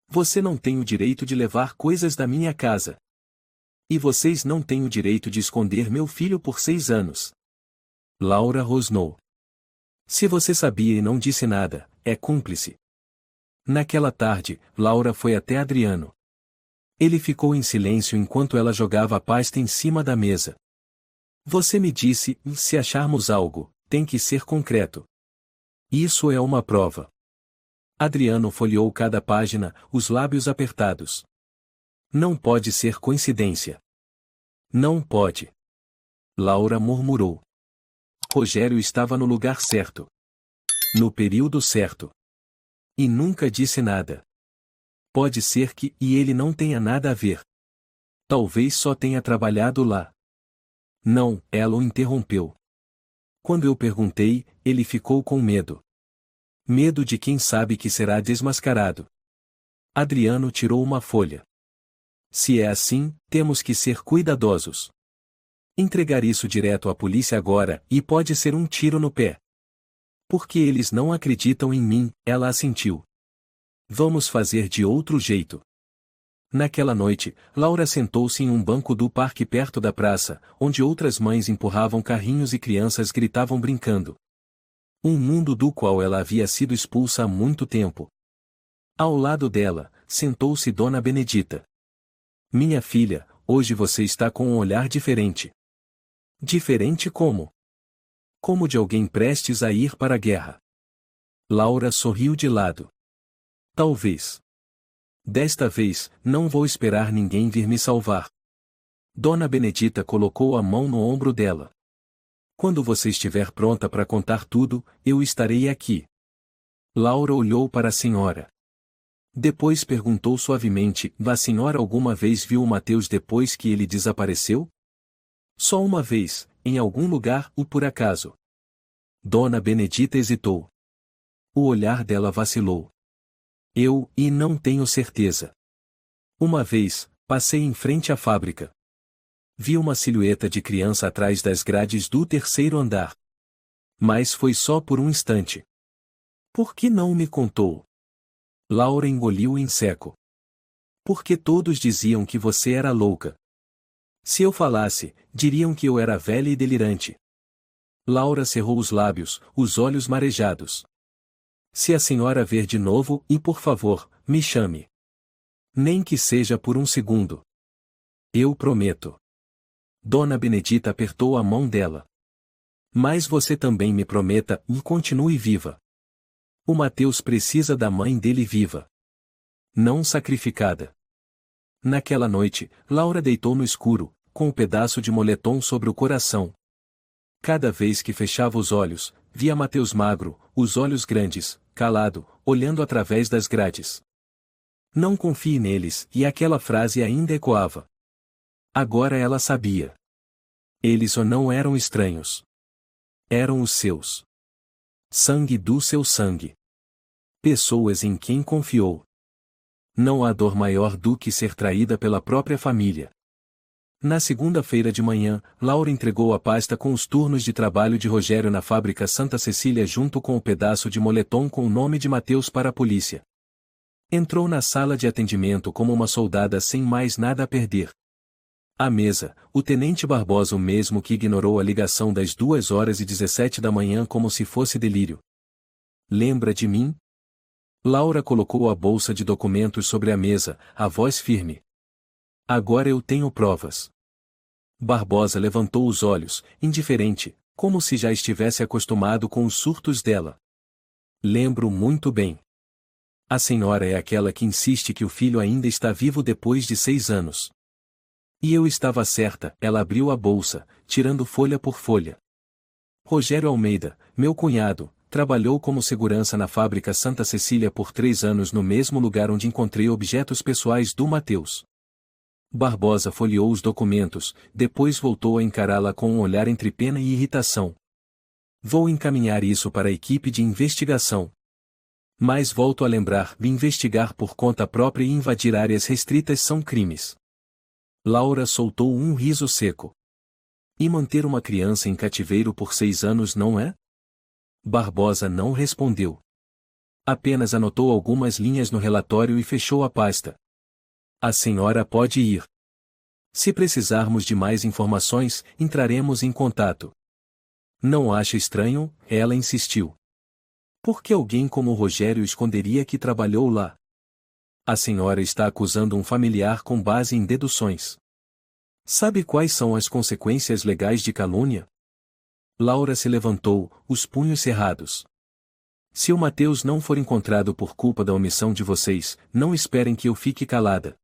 Você não tem o direito de levar coisas da minha casa. E vocês não têm o direito de esconder meu filho por 6 anos. Laura rosnou. Se você sabia e não disse nada, é cúmplice. Naquela tarde, Laura foi até Adriano. Ele ficou em silêncio enquanto ela jogava a pasta em cima da mesa. Você me disse, se acharmos algo, tem que ser concreto. Isso é uma prova. Adriano folheou cada página, os lábios apertados. Não pode ser coincidência. Não pode. Laura murmurou. Rogério estava no lugar certo. No período certo. E nunca disse nada. Pode ser que ele não tenha nada a ver. Talvez só tenha trabalhado lá. Não, ela o interrompeu. Quando eu perguntei, ele ficou com medo. Medo de quem sabe que será desmascarado. Adriano tirou uma folha. Se é assim, temos que ser cuidadosos. Entregar isso direto à polícia agora, e pode ser um tiro no pé. Porque eles não acreditam em mim, ela assentiu. Vamos fazer de outro jeito. Naquela noite, Laura sentou-se em um banco do parque perto da praça, onde outras mães empurravam carrinhos e crianças gritavam brincando. Um mundo do qual ela havia sido expulsa há muito tempo. Ao lado dela, sentou-se Dona Benedita. Minha filha, hoje você está com um olhar diferente. Diferente como? Como de alguém prestes a ir para a guerra. Laura sorriu de lado. Talvez. Desta vez, não vou esperar ninguém vir me salvar. Dona Benedita colocou a mão no ombro dela. Quando você estiver pronta para contar tudo, eu estarei aqui. Laura olhou para a senhora. Depois perguntou suavemente, a senhora alguma vez viu o Mateus depois que ele desapareceu? Só uma vez, em algum lugar, ou por acaso. Dona Benedita hesitou. O olhar dela vacilou. Não tenho certeza. Uma vez, passei em frente à fábrica. Vi uma silhueta de criança atrás das grades do 3º andar. Mas foi só por um instante. Por que não me contou? Laura engoliu em seco. Porque todos diziam que você era louca. Se eu falasse, diriam que eu era velha e delirante. Laura cerrou os lábios, os olhos marejados. Se a senhora ver de novo, por favor, me chame. Nem que seja por um segundo. Eu prometo. Dona Benedita apertou a mão dela. Mas você também me prometa, continue viva. O Mateus precisa da mãe dele viva. Não sacrificada. Naquela noite, Laura deitou no escuro, com um pedaço de moletom sobre o coração. Cada vez que fechava os olhos, via Mateus magro, os olhos grandes, calado, olhando através das grades. Não confie neles, e aquela frase ainda ecoava. Agora ela sabia. Eles só não eram estranhos. Eram os seus. Sangue do seu sangue. Pessoas em quem confiou. Não há dor maior do que ser traída pela própria família. Na segunda-feira de manhã, Laura entregou a pasta com os turnos de trabalho de Rogério na fábrica Santa Cecília junto com o pedaço de moletom com o nome de Mateus para a polícia. Entrou na sala de atendimento como uma soldada sem mais nada a perder. À mesa, o tenente Barbosa o mesmo que ignorou a ligação das 2h17 da manhã como se fosse delírio. Lembra de mim? Laura colocou a bolsa de documentos sobre a mesa, a voz firme. Agora eu tenho provas. Barbosa levantou os olhos, indiferente, como se já estivesse acostumado com os surtos dela. Lembro muito bem. A senhora é aquela que insiste que o filho ainda está vivo depois de 6 anos. E eu estava certa, ela abriu a bolsa, tirando folha por folha. Rogério Almeida, meu cunhado, trabalhou como segurança na fábrica Santa Cecília por 3 anos no mesmo lugar onde encontrei objetos pessoais do Mateus. Barbosa folheou os documentos, depois voltou a encará-la com um olhar entre pena e irritação. Vou encaminhar isso para a equipe de investigação. Mas volto a lembrar, investigar por conta própria e invadir áreas restritas são crimes. Laura soltou um riso seco. E manter uma criança em cativeiro por 6 anos não é? Barbosa não respondeu. Apenas anotou algumas linhas no relatório e fechou a pasta. A senhora pode ir. Se precisarmos de mais informações, entraremos em contato. Não acha estranho? Ela insistiu. Por que alguém como Rogério esconderia que trabalhou lá? A senhora está acusando um familiar com base em deduções. Sabe quais são as consequências legais de calúnia? Laura se levantou, os punhos cerrados. Se o Mateus não for encontrado por culpa da omissão de vocês, não esperem que eu fique calada.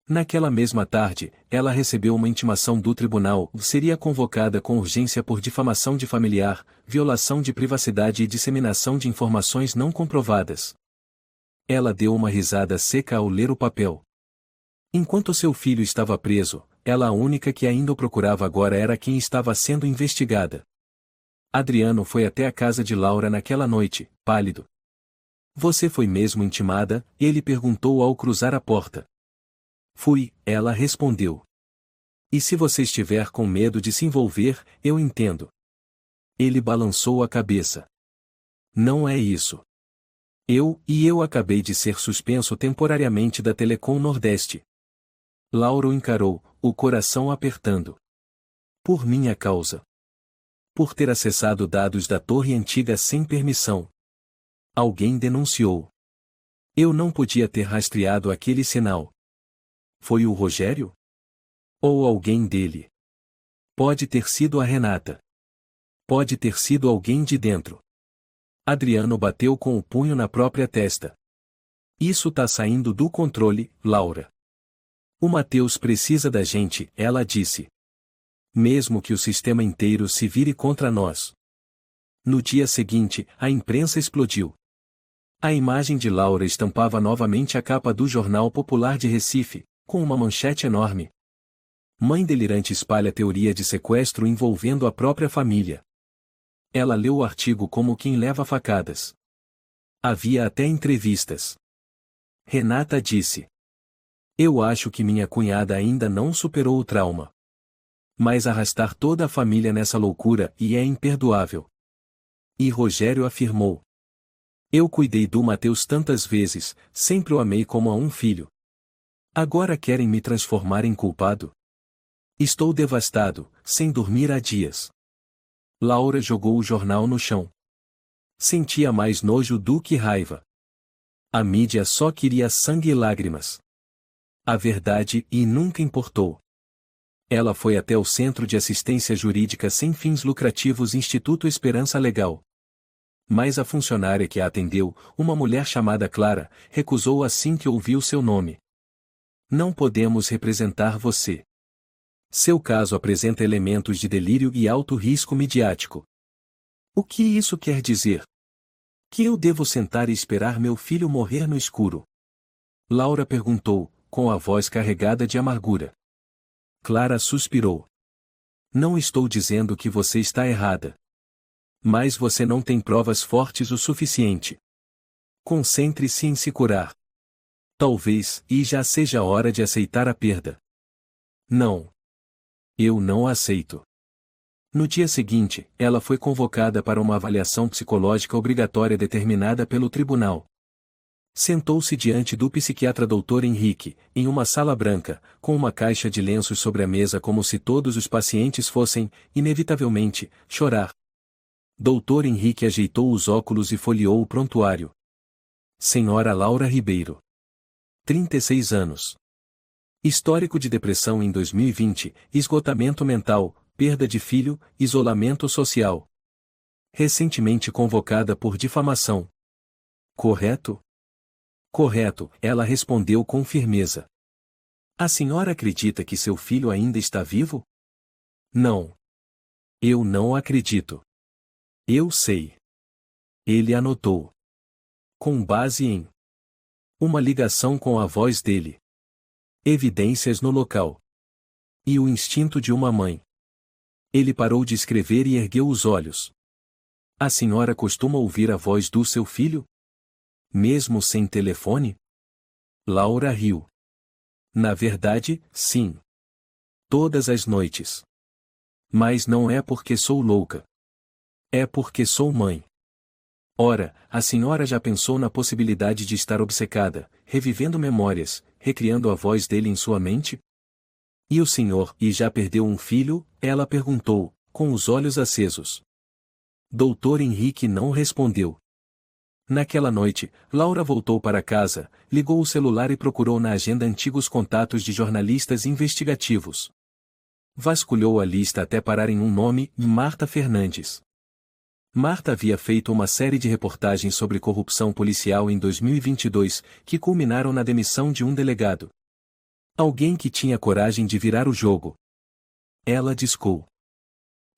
Naquela mesma tarde, ela recebeu uma intimação do tribunal, seria convocada com urgência por difamação de familiar, violação de privacidade e disseminação de informações não comprovadas. Ela deu uma risada seca ao ler o papel. Enquanto seu filho estava preso, ela a única que ainda o procurava agora era quem estava sendo investigada. Adriano foi até a casa de Laura naquela noite, pálido. Você foi mesmo intimada? Ele perguntou ao cruzar a porta. Fui, ela respondeu. E se você estiver com medo de se envolver, eu entendo. Ele balançou a cabeça. Não é isso. Eu acabei de ser suspenso temporariamente da Telecom Nordeste. Laura o encarou, o coração apertando. Por minha causa. Por ter acessado dados da torre antiga sem permissão. Alguém denunciou. Eu não podia ter rastreado aquele sinal. Foi o Rogério? Ou alguém dele? Pode ter sido a Renata. Pode ter sido alguém de dentro. Adriano bateu com o punho na própria testa. Isso tá saindo do controle, Laura. O Mateus precisa da gente, ela disse. Mesmo que o sistema inteiro se vire contra nós. No dia seguinte, a imprensa explodiu. A imagem de Laura estampava novamente a capa do Jornal Popular de Recife, com uma manchete enorme. Mãe delirante espalha teoria de sequestro envolvendo a própria família. Ela leu o artigo como quem leva facadas. Havia até entrevistas. Renata disse. Eu acho que minha cunhada ainda não superou o trauma. Mas arrastar toda a família nessa loucura e é imperdoável. E Rogério afirmou. Eu cuidei do Mateus tantas vezes, sempre o amei como a um filho. Agora querem me transformar em culpado? Estou devastado, sem dormir há dias. Laura jogou o jornal no chão. Sentia mais nojo do que raiva. A mídia só queria sangue e lágrimas. A verdade e nunca importou. Ela foi até o Centro de Assistência Jurídica Sem Fins Lucrativos Instituto Esperança Legal. Mas a funcionária que a atendeu, uma mulher chamada Clara, recusou assim que ouviu seu nome. Não podemos representar você. Seu caso apresenta elementos de delírio e alto risco midiático. O que isso quer dizer? Que eu devo sentar e esperar meu filho morrer no escuro? Laura perguntou, com a voz carregada de amargura. Clara suspirou. Não estou dizendo que você está errada. Mas você não tem provas fortes o suficiente. Concentre-se em se curar. Talvez, e já seja hora de aceitar a perda. Não. Eu não aceito. No dia seguinte, ela foi convocada para uma avaliação psicológica obrigatória determinada pelo tribunal. Sentou-se diante do psiquiatra Dr. Henrique, em uma sala branca, com uma caixa de lenços sobre a mesa como se todos os pacientes fossem, inevitavelmente, chorar. Dr. Henrique ajeitou os óculos e folheou o prontuário. Senhora Laura Ribeiro. 36 anos. Histórico de depressão em 2020, esgotamento mental, perda de filho, isolamento social. Recentemente convocada por difamação. Correto? Correto, ela respondeu com firmeza. A senhora acredita que seu filho ainda está vivo? Não. Eu não acredito. Eu sei. Ele anotou. Com base em uma ligação com a voz dele. Evidências no local. E o instinto de uma mãe. Ele parou de escrever e ergueu os olhos. A senhora costuma ouvir a voz do seu filho? Mesmo sem telefone? Laura riu. Na verdade, sim. Todas as noites. Mas não é porque sou louca. É porque sou mãe. Ora, a senhora já pensou na possibilidade de estar obcecada, revivendo memórias, recriando a voz dele em sua mente? E o senhor, e já perdeu um filho? Ela perguntou, com os olhos acesos. Doutor Henrique não respondeu. Naquela noite, Laura voltou para casa, ligou o celular e procurou na agenda antigos contatos de jornalistas investigativos. Vasculhou a lista até parar em um nome, Marta Fernandes. Marta havia feito uma série de reportagens sobre corrupção policial em 2022, que culminaram na demissão de um delegado. Alguém que tinha coragem de virar o jogo. Ela discou.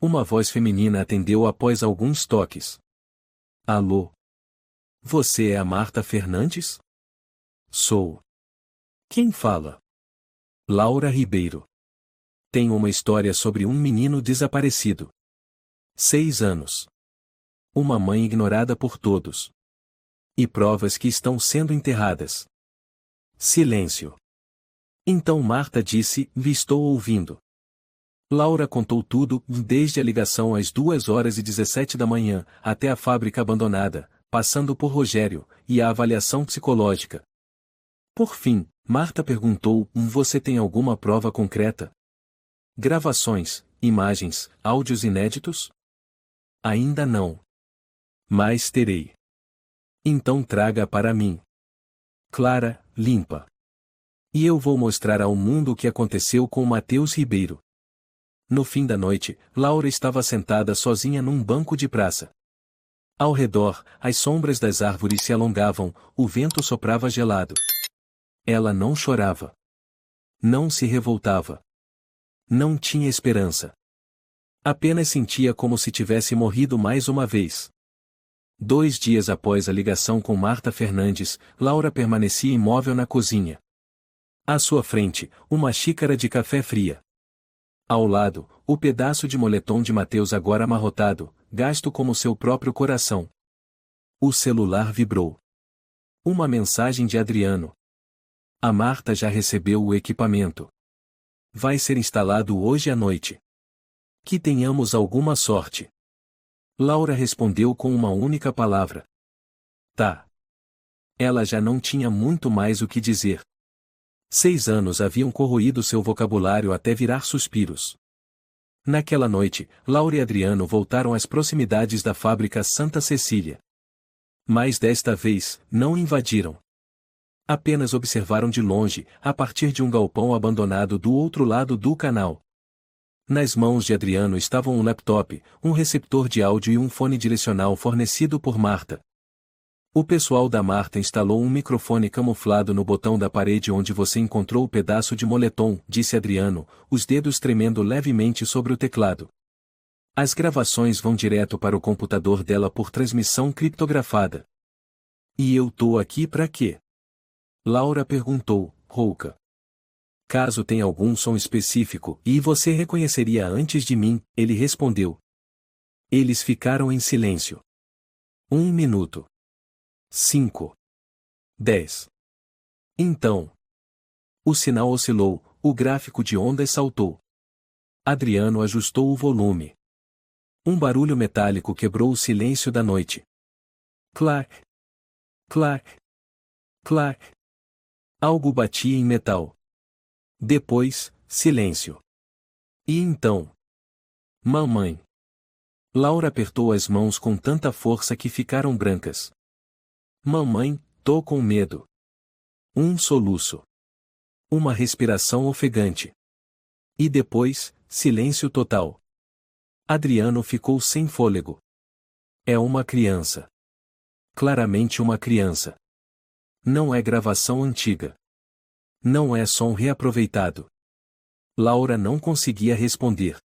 Uma voz feminina atendeu após alguns toques. Alô? Você é a Marta Fernandes? Sou. Quem fala? Laura Ribeiro. Tenho uma história sobre um menino desaparecido. 6 anos. Uma mãe ignorada por todos. E provas que estão sendo enterradas. Silêncio. Então Marta disse, estou ouvindo. Laura contou tudo, desde a ligação às 2h17 da manhã, até a fábrica abandonada, passando por Rogério, e a avaliação psicológica. Por fim, Marta perguntou, você tem alguma prova concreta? Gravações, imagens, áudios inéditos? Ainda não. Mas terei. Então traga para mim. Clara, limpa. E eu vou mostrar ao mundo o que aconteceu com Matheus Ribeiro. No fim da noite, Laura estava sentada sozinha num banco de praça. Ao redor, as sombras das árvores se alongavam, o vento soprava gelado. Ela não chorava. Não se revoltava. Não tinha esperança. Apenas sentia como se tivesse morrido mais uma vez. 2 dias após a ligação com Marta Fernandes, Laura permanecia imóvel na cozinha. À sua frente, uma xícara de café fria. Ao lado, o pedaço de moletom de Matheus agora amarrotado, gasto como seu próprio coração. O celular vibrou. Uma mensagem de Adriano. A Marta já recebeu o equipamento. Vai ser instalado hoje à noite. Que tenhamos alguma sorte. Laura respondeu com uma única palavra. Tá. Ela já não tinha muito mais o que dizer. 6 anos haviam corroído seu vocabulário até virar suspiros. Naquela noite, Laura e Adriano voltaram às proximidades da fábrica Santa Cecília. Mas desta vez, não invadiram. Apenas observaram de longe, a partir de um galpão abandonado do outro lado do canal. Nas mãos de Adriano estavam um laptop, um receptor de áudio e um fone direcional fornecido por Marta. O pessoal da Marta instalou um microfone camuflado no botão da parede onde você encontrou o pedaço de moletom, disse Adriano, os dedos tremendo levemente sobre o teclado. As gravações vão direto para o computador dela por transmissão criptografada. E eu tô aqui pra quê? Laura perguntou, rouca. Caso tenha algum som específico, e você reconheceria antes de mim, ele respondeu. Eles ficaram em silêncio. 1 minuto. 5. 10. Então. O sinal oscilou, o gráfico de ondas saltou. Adriano ajustou o volume. Um barulho metálico quebrou o silêncio da noite. Clac. Clac. Clac. Algo batia em metal. Depois, silêncio. E então? Mamãe. Laura apertou as mãos com tanta força que ficaram brancas. Mamãe, tô com medo. Um soluço. Uma respiração ofegante. E depois, silêncio total. Adriano ficou sem fôlego. É uma criança. Claramente uma criança. Não é gravação antiga. Não é som reaproveitado. Laura não conseguia responder.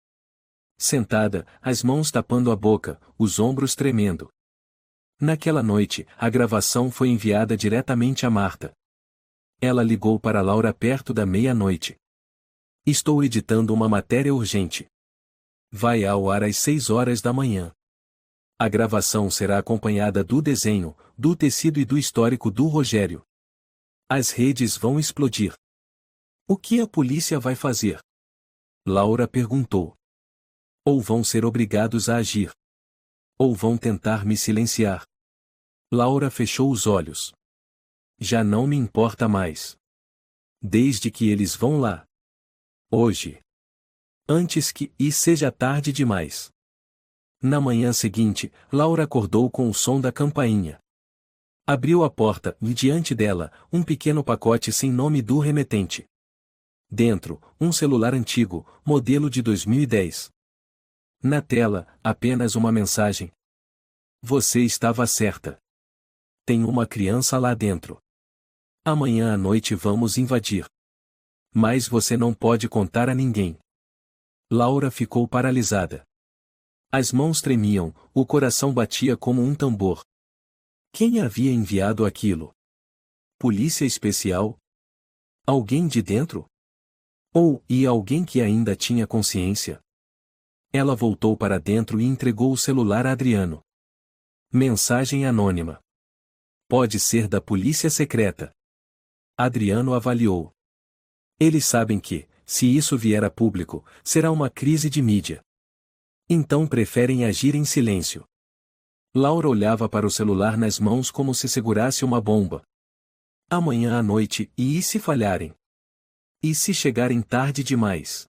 Sentada, as mãos tapando a boca, os ombros tremendo. Naquela noite, a gravação foi enviada diretamente a Marta. Ela ligou para Laura perto da meia-noite. Estou editando uma matéria urgente. Vai ao ar às 6 horas da manhã. A gravação será acompanhada do desenho, do tecido e do histórico do Rogério. As redes vão explodir. O que a polícia vai fazer? Laura perguntou. Ou vão ser obrigados a agir. Ou vão tentar me silenciar. Laura fechou os olhos. Já não me importa mais. Desde que eles vão lá. Hoje. Antes que seja tarde demais. Na manhã seguinte, Laura acordou com o som da campainha. Abriu a porta e diante dela, um pequeno pacote sem nome do remetente. Dentro, um celular antigo, modelo de 2010. Na tela, apenas uma mensagem. Você estava certa. Tem uma criança lá dentro. Amanhã à noite vamos invadir. Mas você não pode contar a ninguém. Laura ficou paralisada. As mãos tremiam, o coração batia como um tambor. Quem havia enviado aquilo? Polícia especial? Alguém de dentro? Ou alguém que ainda tinha consciência? Ela voltou para dentro e entregou o celular a Adriano. Mensagem anônima. Pode ser da polícia secreta. Adriano avaliou. Eles sabem que, se isso vier a público, será uma crise de mídia. Então preferem agir em silêncio. Laura olhava para o celular nas mãos como se segurasse uma bomba. Amanhã à noite, e se falharem? E se chegarem tarde demais?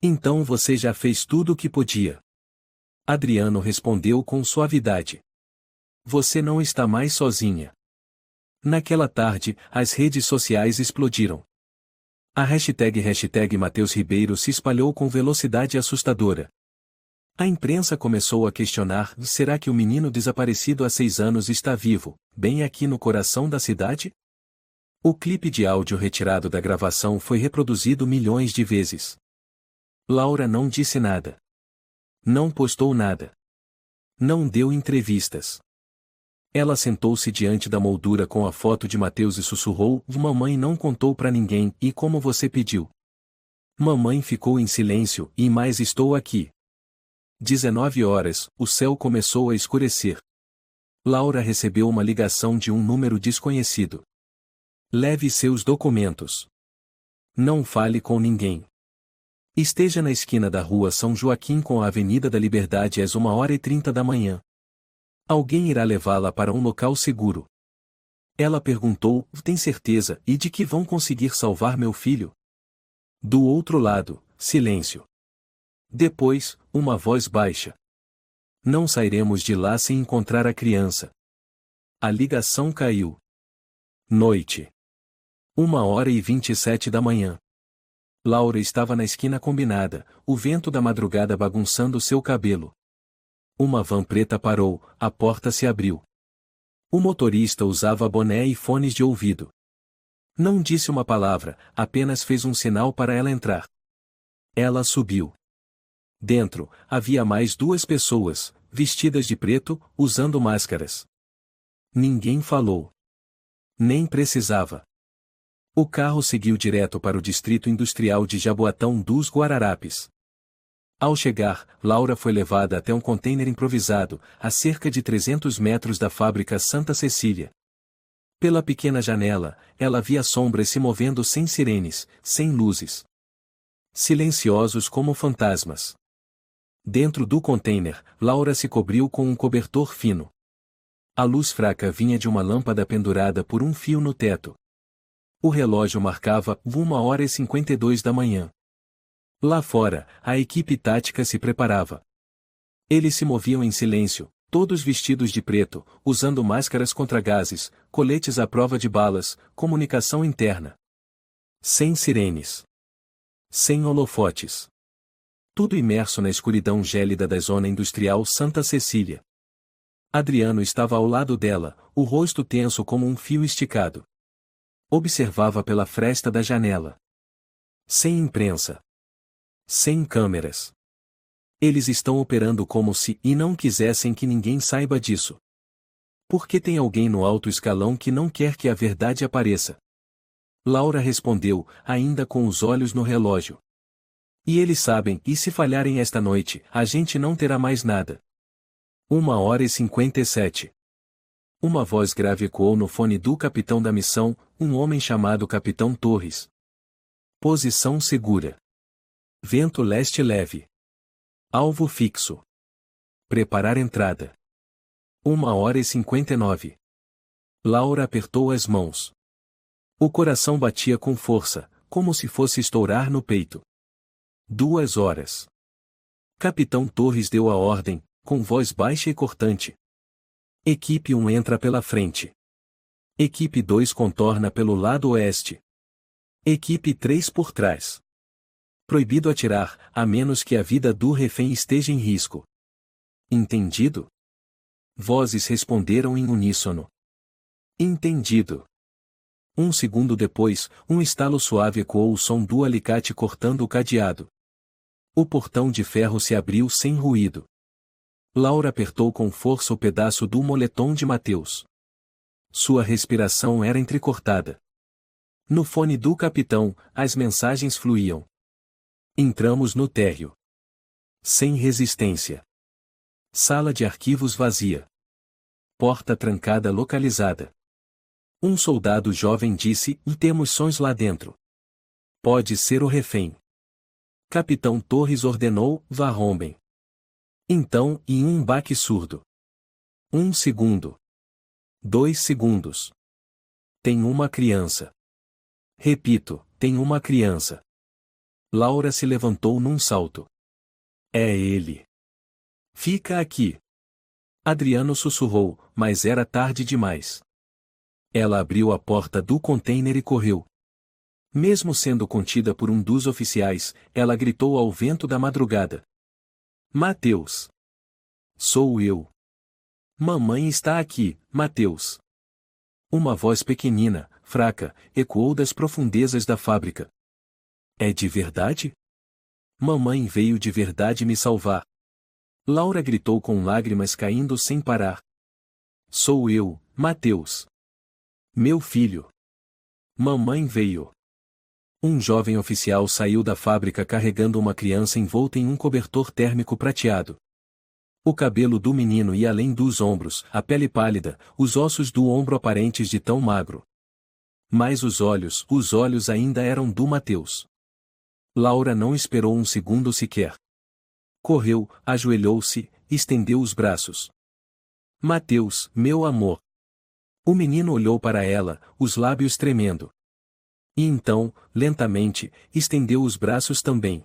Então você já fez tudo o que podia. Adriano respondeu com suavidade. Você não está mais sozinha. Naquela tarde, as redes sociais explodiram. A hashtag Mateus Ribeiro se espalhou com velocidade assustadora. A imprensa começou a questionar: será que o menino desaparecido há 6 anos está vivo, bem aqui no coração da cidade? O clipe de áudio retirado da gravação foi reproduzido milhões de vezes. Laura não disse nada. Não postou nada. Não deu entrevistas. Ela sentou-se diante da moldura com a foto de Mateus e sussurrou: mamãe não contou pra ninguém, e como você pediu. Mamãe ficou em silêncio, e mais estou aqui. 19 horas, o céu começou a escurecer. Laura recebeu uma ligação de um número desconhecido. Leve seus documentos. Não fale com ninguém. Esteja na esquina da rua São Joaquim com a Avenida da Liberdade às 1h30 da manhã. Alguém irá levá-la para um local seguro. Ela perguntou: tem certeza, e de que vão conseguir salvar meu filho? Do outro lado, silêncio. Depois, uma voz baixa. Não sairemos de lá sem encontrar a criança. A ligação caiu. Noite. 1h27 da manhã. Laura estava na esquina combinada, o vento da madrugada bagunçando seu cabelo. Uma van preta parou, a porta se abriu. O motorista usava boné e fones de ouvido. Não disse uma palavra, apenas fez um sinal para ela entrar. Ela subiu. Dentro, havia mais 2 pessoas, vestidas de preto, usando máscaras. Ninguém falou. Nem precisava. O carro seguiu direto para o distrito industrial de Jaboatão dos Guararapes. Ao chegar, Laura foi levada até um container improvisado, a cerca de 300 metros da fábrica Santa Cecília. Pela pequena janela, ela via sombras se movendo sem sirenes, sem luzes. Silenciosos como fantasmas. Dentro do container, Laura se cobriu com um cobertor fino. A luz fraca vinha de uma lâmpada pendurada por um fio no teto. O relógio marcava 1h52 da manhã. Lá fora, a equipe tática se preparava. Eles se moviam em silêncio, todos vestidos de preto, usando máscaras contra gases, coletes à prova de balas, comunicação interna. Sem sirenes. Sem holofotes. Tudo imerso na escuridão gélida da zona industrial Santa Cecília. Adriano estava ao lado dela, o rosto tenso como um fio esticado. Observava pela fresta da janela. Sem imprensa. Sem câmeras. Eles estão operando como se não quisessem que ninguém saiba disso. Porque tem alguém no alto escalão que não quer que a verdade apareça. Laura respondeu, ainda com os olhos no relógio. E eles sabem, e se falharem esta noite, a gente não terá mais nada. 1h57. Uma voz grave ecoou no fone do capitão da missão, um homem chamado Capitão Torres. Posição segura. Vento leste leve. Alvo fixo. Preparar entrada. 1h59. Laura apertou as mãos. O coração batia com força, como se fosse estourar no peito. 2 horas. Capitão Torres deu a ordem, com voz baixa e cortante. Equipe 1 entra pela frente. Equipe 2 contorna pelo lado oeste. Equipe 3 por trás. Proibido atirar, a menos que a vida do refém esteja em risco. Entendido? Vozes responderam em uníssono. Entendido. 1 segundo depois, um estalo suave ecoou o som do alicate cortando o cadeado. O portão de ferro se abriu sem ruído. Laura apertou com força o pedaço do moletom de Mateus. Sua respiração era entrecortada. No fone do capitão, as mensagens fluíam. Entramos no térreo. Sem resistência. Sala de arquivos vazia. Porta trancada localizada. Um soldado jovem disse, e temos sons lá dentro. Pode ser o refém. Capitão Torres ordenou, vá arrombem. Então, em um baque surdo. 1 segundo. 2 segundos. Tem uma criança. Repito, tem uma criança. Laura se levantou num salto. É ele. Fica aqui. Adriano sussurrou, mas era tarde demais. Ela abriu a porta do container e correu. Mesmo sendo contida por um dos oficiais, ela gritou ao vento da madrugada. Mateus. Sou eu. Mamãe está aqui, Mateus. Uma voz pequenina, fraca, ecoou das profundezas da fábrica. É de verdade? Mamãe veio de verdade me salvar. Laura gritou com lágrimas caindo sem parar. Sou eu, Mateus. Meu filho. Mamãe veio. Um jovem oficial saiu da fábrica carregando uma criança envolta em um cobertor térmico prateado. O cabelo do menino ia além dos ombros, a pele pálida, os ossos do ombro aparentes de tão magro. Mas os olhos ainda eram do Mateus. Laura não esperou um segundo sequer. Correu, ajoelhou-se, estendeu os braços. Mateus, meu amor. O menino olhou para ela, os lábios tremendo. E então, lentamente, estendeu os braços também.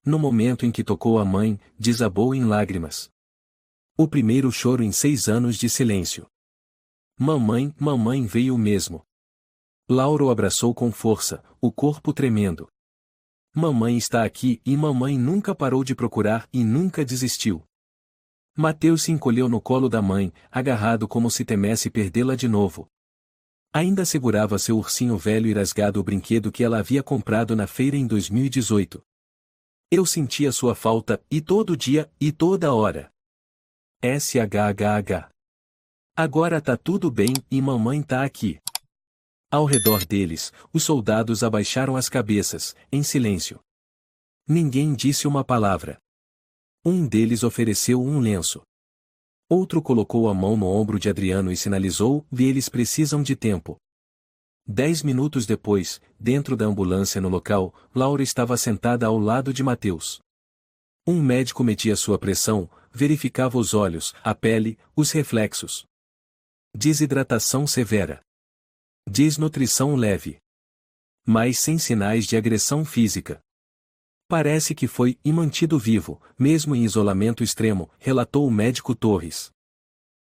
No momento em que tocou a mãe, desabou em lágrimas. O primeiro choro em 6 anos de silêncio. Mamãe veio mesmo. Laura o abraçou com força, o corpo tremendo. Mamãe está aqui e mamãe nunca parou de procurar e nunca desistiu. Mateus se encolheu no colo da mãe, agarrado como se temesse perdê-la de novo. Ainda segurava seu ursinho velho e rasgado o brinquedo que ela havia comprado na feira em 2018. Eu sentia sua falta, e todo dia, e toda hora. SHHH. Agora tá tudo bem, e mamãe tá aqui. Ao redor deles, os soldados abaixaram as cabeças, em silêncio. Ninguém disse uma palavra. Um deles ofereceu um lenço. Outro colocou a mão no ombro de Adriano e sinalizou, eles precisam de tempo. 10 minutos depois, dentro da ambulância no local, Laura estava sentada ao lado de Mateus. Um médico media sua pressão, verificava os olhos, a pele, os reflexos. Desidratação severa. Desnutrição leve. Mas sem sinais de agressão física. Parece que foi e mantido vivo, mesmo em isolamento extremo, relatou o médico Torres.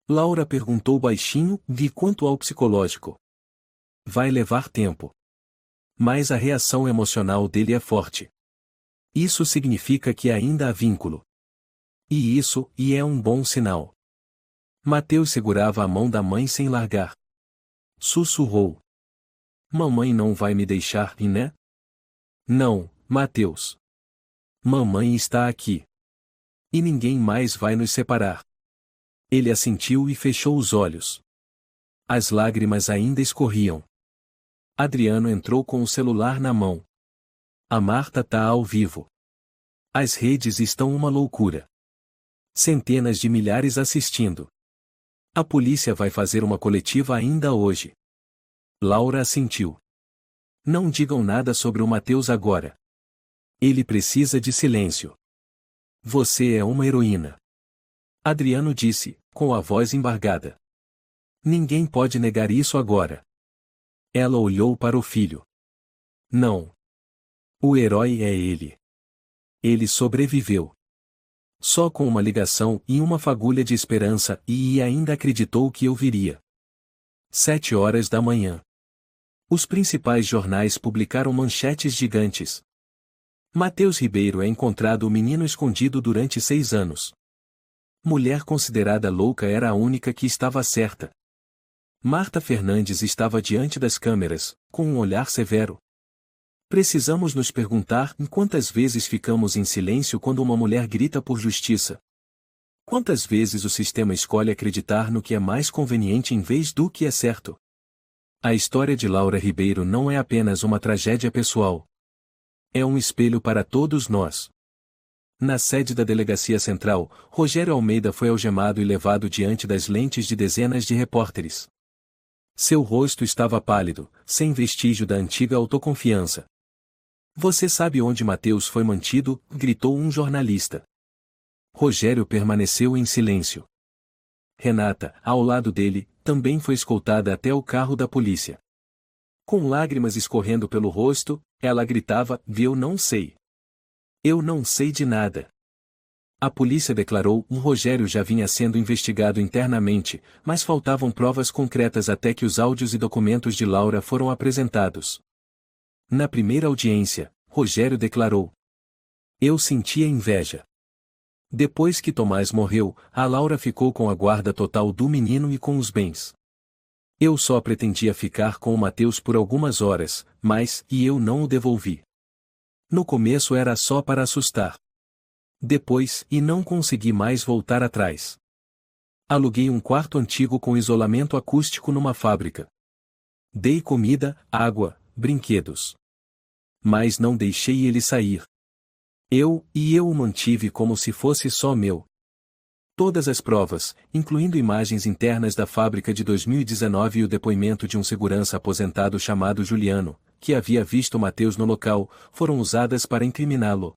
Laura perguntou baixinho, vi quanto ao psicológico. Vai levar tempo. Mas a reação emocional dele é forte. Isso significa que ainda há vínculo. E é um bom sinal. Mateus segurava a mão da mãe sem largar. Sussurrou. Mamãe não vai me deixar ir, né? Não, Mateus. Mamãe está aqui. E ninguém mais vai nos separar. Ele assentiu e fechou os olhos. As lágrimas ainda escorriam. Adriano entrou com o celular na mão. A Marta tá ao vivo. As redes estão uma loucura. Centenas de milhares assistindo. A polícia vai fazer uma coletiva ainda hoje. Laura assentiu. Não digam nada sobre o Mateus agora. Ele precisa de silêncio. Você é uma heroína. Adriano disse, com a voz embargada. Ninguém pode negar isso agora. Ela olhou para o filho. Não. O herói é ele. Ele sobreviveu. Só com uma ligação e uma fagulha de esperança e ainda acreditou que eu viria. 7 horas da manhã. Os principais jornais publicaram manchetes gigantes. Mateus Ribeiro é encontrado o menino escondido durante 6 anos. Mulher considerada louca era a única que estava certa. Marta Fernandes estava diante das câmeras, com um olhar severo. Precisamos nos perguntar em quantas vezes ficamos em silêncio quando uma mulher grita por justiça. Quantas vezes o sistema escolhe acreditar no que é mais conveniente em vez do que é certo? A história de Laura Ribeiro não é apenas uma tragédia pessoal. É um espelho para todos nós. Na sede da Delegacia Central, Rogério Almeida foi algemado e levado diante das lentes de dezenas de repórteres. Seu rosto estava pálido, sem vestígio da antiga autoconfiança. Você sabe onde Mateus foi mantido? Gritou um jornalista. Rogério permaneceu em silêncio. Renata, ao lado dele, também foi escoltada até o carro da polícia. Com lágrimas escorrendo pelo rosto, ela gritava, eu não sei. Eu não sei de nada. A polícia declarou que Rogério já vinha sendo investigado internamente, mas faltavam provas concretas até que os áudios e documentos de Laura foram apresentados. Na primeira audiência, Rogério declarou: eu sentia inveja. Depois que Tomás morreu, a Laura ficou com a guarda total do menino e com os bens. Eu só pretendia ficar com o Mateus por algumas horas, mas eu não o devolvi. No começo era só para assustar. Depois, não consegui mais voltar atrás. Aluguei um quarto antigo com isolamento acústico numa fábrica. Dei comida, água, brinquedos. Mas não deixei ele sair. Eu o mantive como se fosse só meu. Todas as provas, incluindo imagens internas da fábrica de 2019 e o depoimento de um segurança aposentado chamado Juliano, que havia visto Mateus no local, foram usadas para incriminá-lo.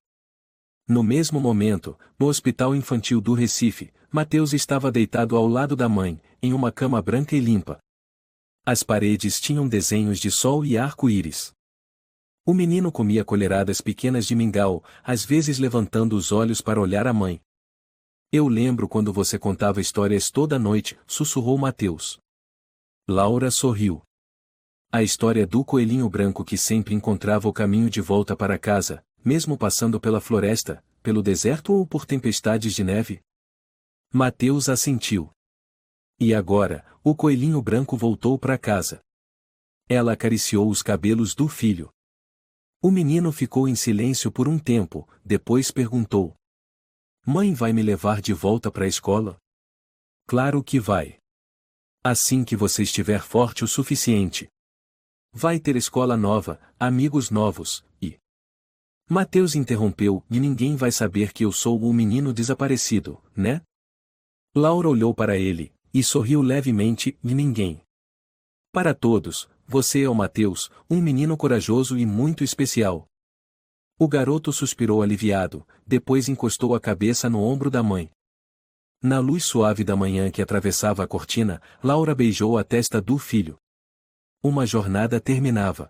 No mesmo momento, no Hospital Infantil do Recife, Mateus estava deitado ao lado da mãe, em uma cama branca e limpa. As paredes tinham desenhos de sol e arco-íris. O menino comia colheradas pequenas de mingau, às vezes levantando os olhos para olhar a mãe. Eu lembro quando você contava histórias toda noite, sussurrou Mateus. Laura sorriu. A história do coelhinho branco que sempre encontrava o caminho de volta para casa, mesmo passando pela floresta, pelo deserto ou por tempestades de neve? Mateus assentiu. E agora, o coelhinho branco voltou para casa. Ela acariciou os cabelos do filho. O menino ficou em silêncio por um tempo, depois perguntou: mãe vai me levar de volta para a escola? Claro que vai. Assim que você estiver forte o suficiente. Vai ter escola nova, amigos novos, e... Mateus interrompeu, e ninguém vai saber que eu sou o menino desaparecido, né? Laura olhou para ele, e sorriu levemente, e ninguém. Para todos, você é o Mateus, um menino corajoso e muito especial. O garoto suspirou aliviado, depois encostou a cabeça no ombro da mãe. Na luz suave da manhã que atravessava a cortina, Laura beijou a testa do filho. Uma jornada terminava.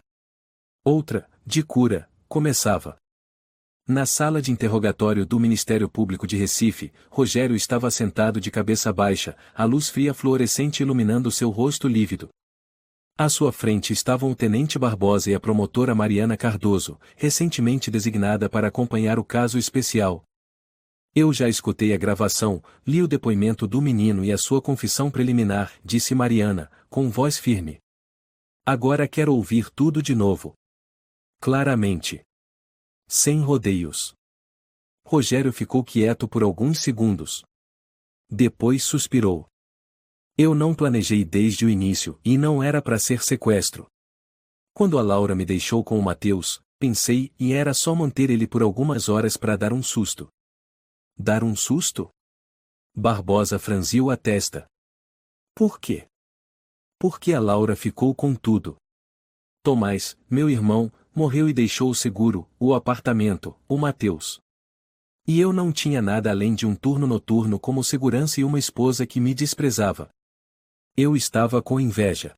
Outra, de cura, começava. Na sala de interrogatório do Ministério Público de Recife, Rogério estava sentado de cabeça baixa, a luz fria fluorescente iluminando seu rosto lívido. À sua frente estavam o Tenente Barbosa e a promotora Mariana Cardoso, recentemente designada para acompanhar o caso especial. Eu já escutei a gravação, li o depoimento do menino e a sua confissão preliminar, disse Mariana, com voz firme. Agora quero ouvir tudo de novo. Claramente. Sem rodeios. Rogério ficou quieto por alguns segundos. Depois suspirou. Eu não planejei desde o início e não era para ser sequestro. Quando a Laura me deixou com o Mateus, pensei, e era só manter ele por algumas horas para dar um susto. Dar um susto? Barbosa franziu a testa. Por quê? Porque a Laura ficou com tudo. Tomás, meu irmão, morreu e deixou o seguro, o apartamento, o Mateus. E eu não tinha nada além de um turno noturno como segurança e uma esposa que me desprezava. Eu estava com inveja.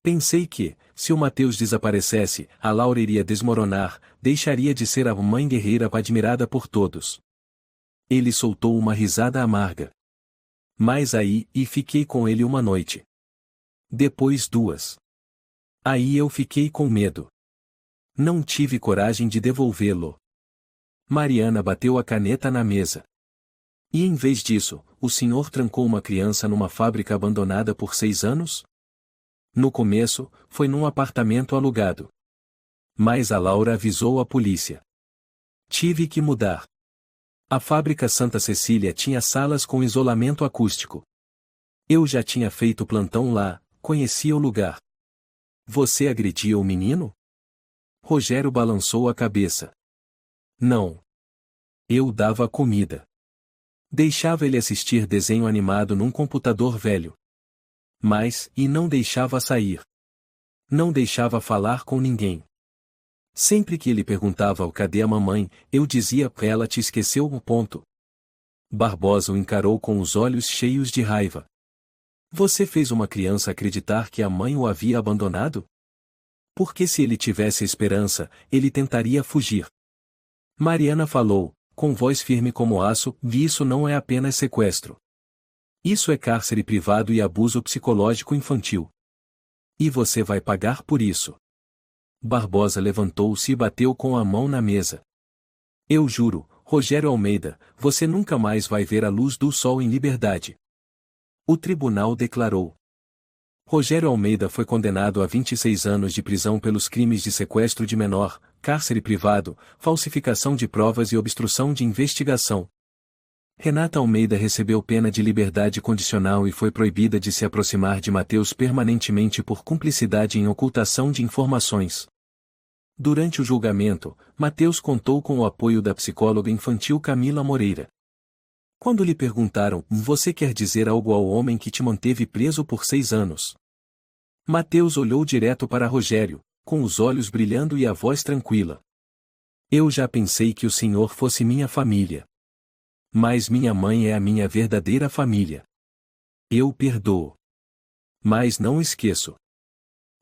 Pensei que, se o Mateus desaparecesse, a Laura iria desmoronar, deixaria de ser a mãe guerreira admirada por todos. Ele soltou uma risada amarga. Mas aí, e fiquei com ele uma noite. Depois 2. Aí eu fiquei com medo. Não tive coragem de devolvê-lo. Mariana bateu a caneta na mesa. E em vez disso, o senhor trancou uma criança numa fábrica abandonada por 6 anos? No começo, foi num apartamento alugado. Mas a Laura avisou a polícia. Tive que mudar. A fábrica Santa Cecília tinha salas com isolamento acústico. Eu já tinha feito plantão lá, conhecia o lugar. Você agrediu o menino? Rogério balançou a cabeça. Não. Eu dava comida. Deixava ele assistir desenho animado num computador velho. Mas, e não deixava sair. Não deixava falar com ninguém. Sempre que ele perguntava cadê a mamãe, eu dizia ela te esqueceu o ponto. Barbosa o encarou com os olhos cheios de raiva. Você fez uma criança acreditar que a mãe o havia abandonado? Porque se ele tivesse esperança, ele tentaria fugir. Mariana falou, com voz firme como aço, e isso não é apenas sequestro. Isso é cárcere privado e abuso psicológico infantil. E você vai pagar por isso. Barbosa levantou-se e bateu com a mão na mesa. Eu juro, Rogério Almeida, você nunca mais vai ver a luz do sol em liberdade. O tribunal declarou. Rogério Almeida foi condenado a 26 anos de prisão pelos crimes de sequestro de menor, cárcere privado, falsificação de provas e obstrução de investigação. Renata Almeida recebeu pena de liberdade condicional e foi proibida de se aproximar de Mateus permanentemente por cumplicidade em ocultação de informações. Durante o julgamento, Mateus contou com o apoio da psicóloga infantil Camila Moreira. Quando lhe perguntaram, você quer dizer algo ao homem que te manteve preso por 6 anos? Mateus olhou direto para Rogério, com os olhos brilhando e a voz tranquila. Eu já pensei que o senhor fosse minha família. Mas minha mãe é a minha verdadeira família. Eu perdoo. Mas não esqueço.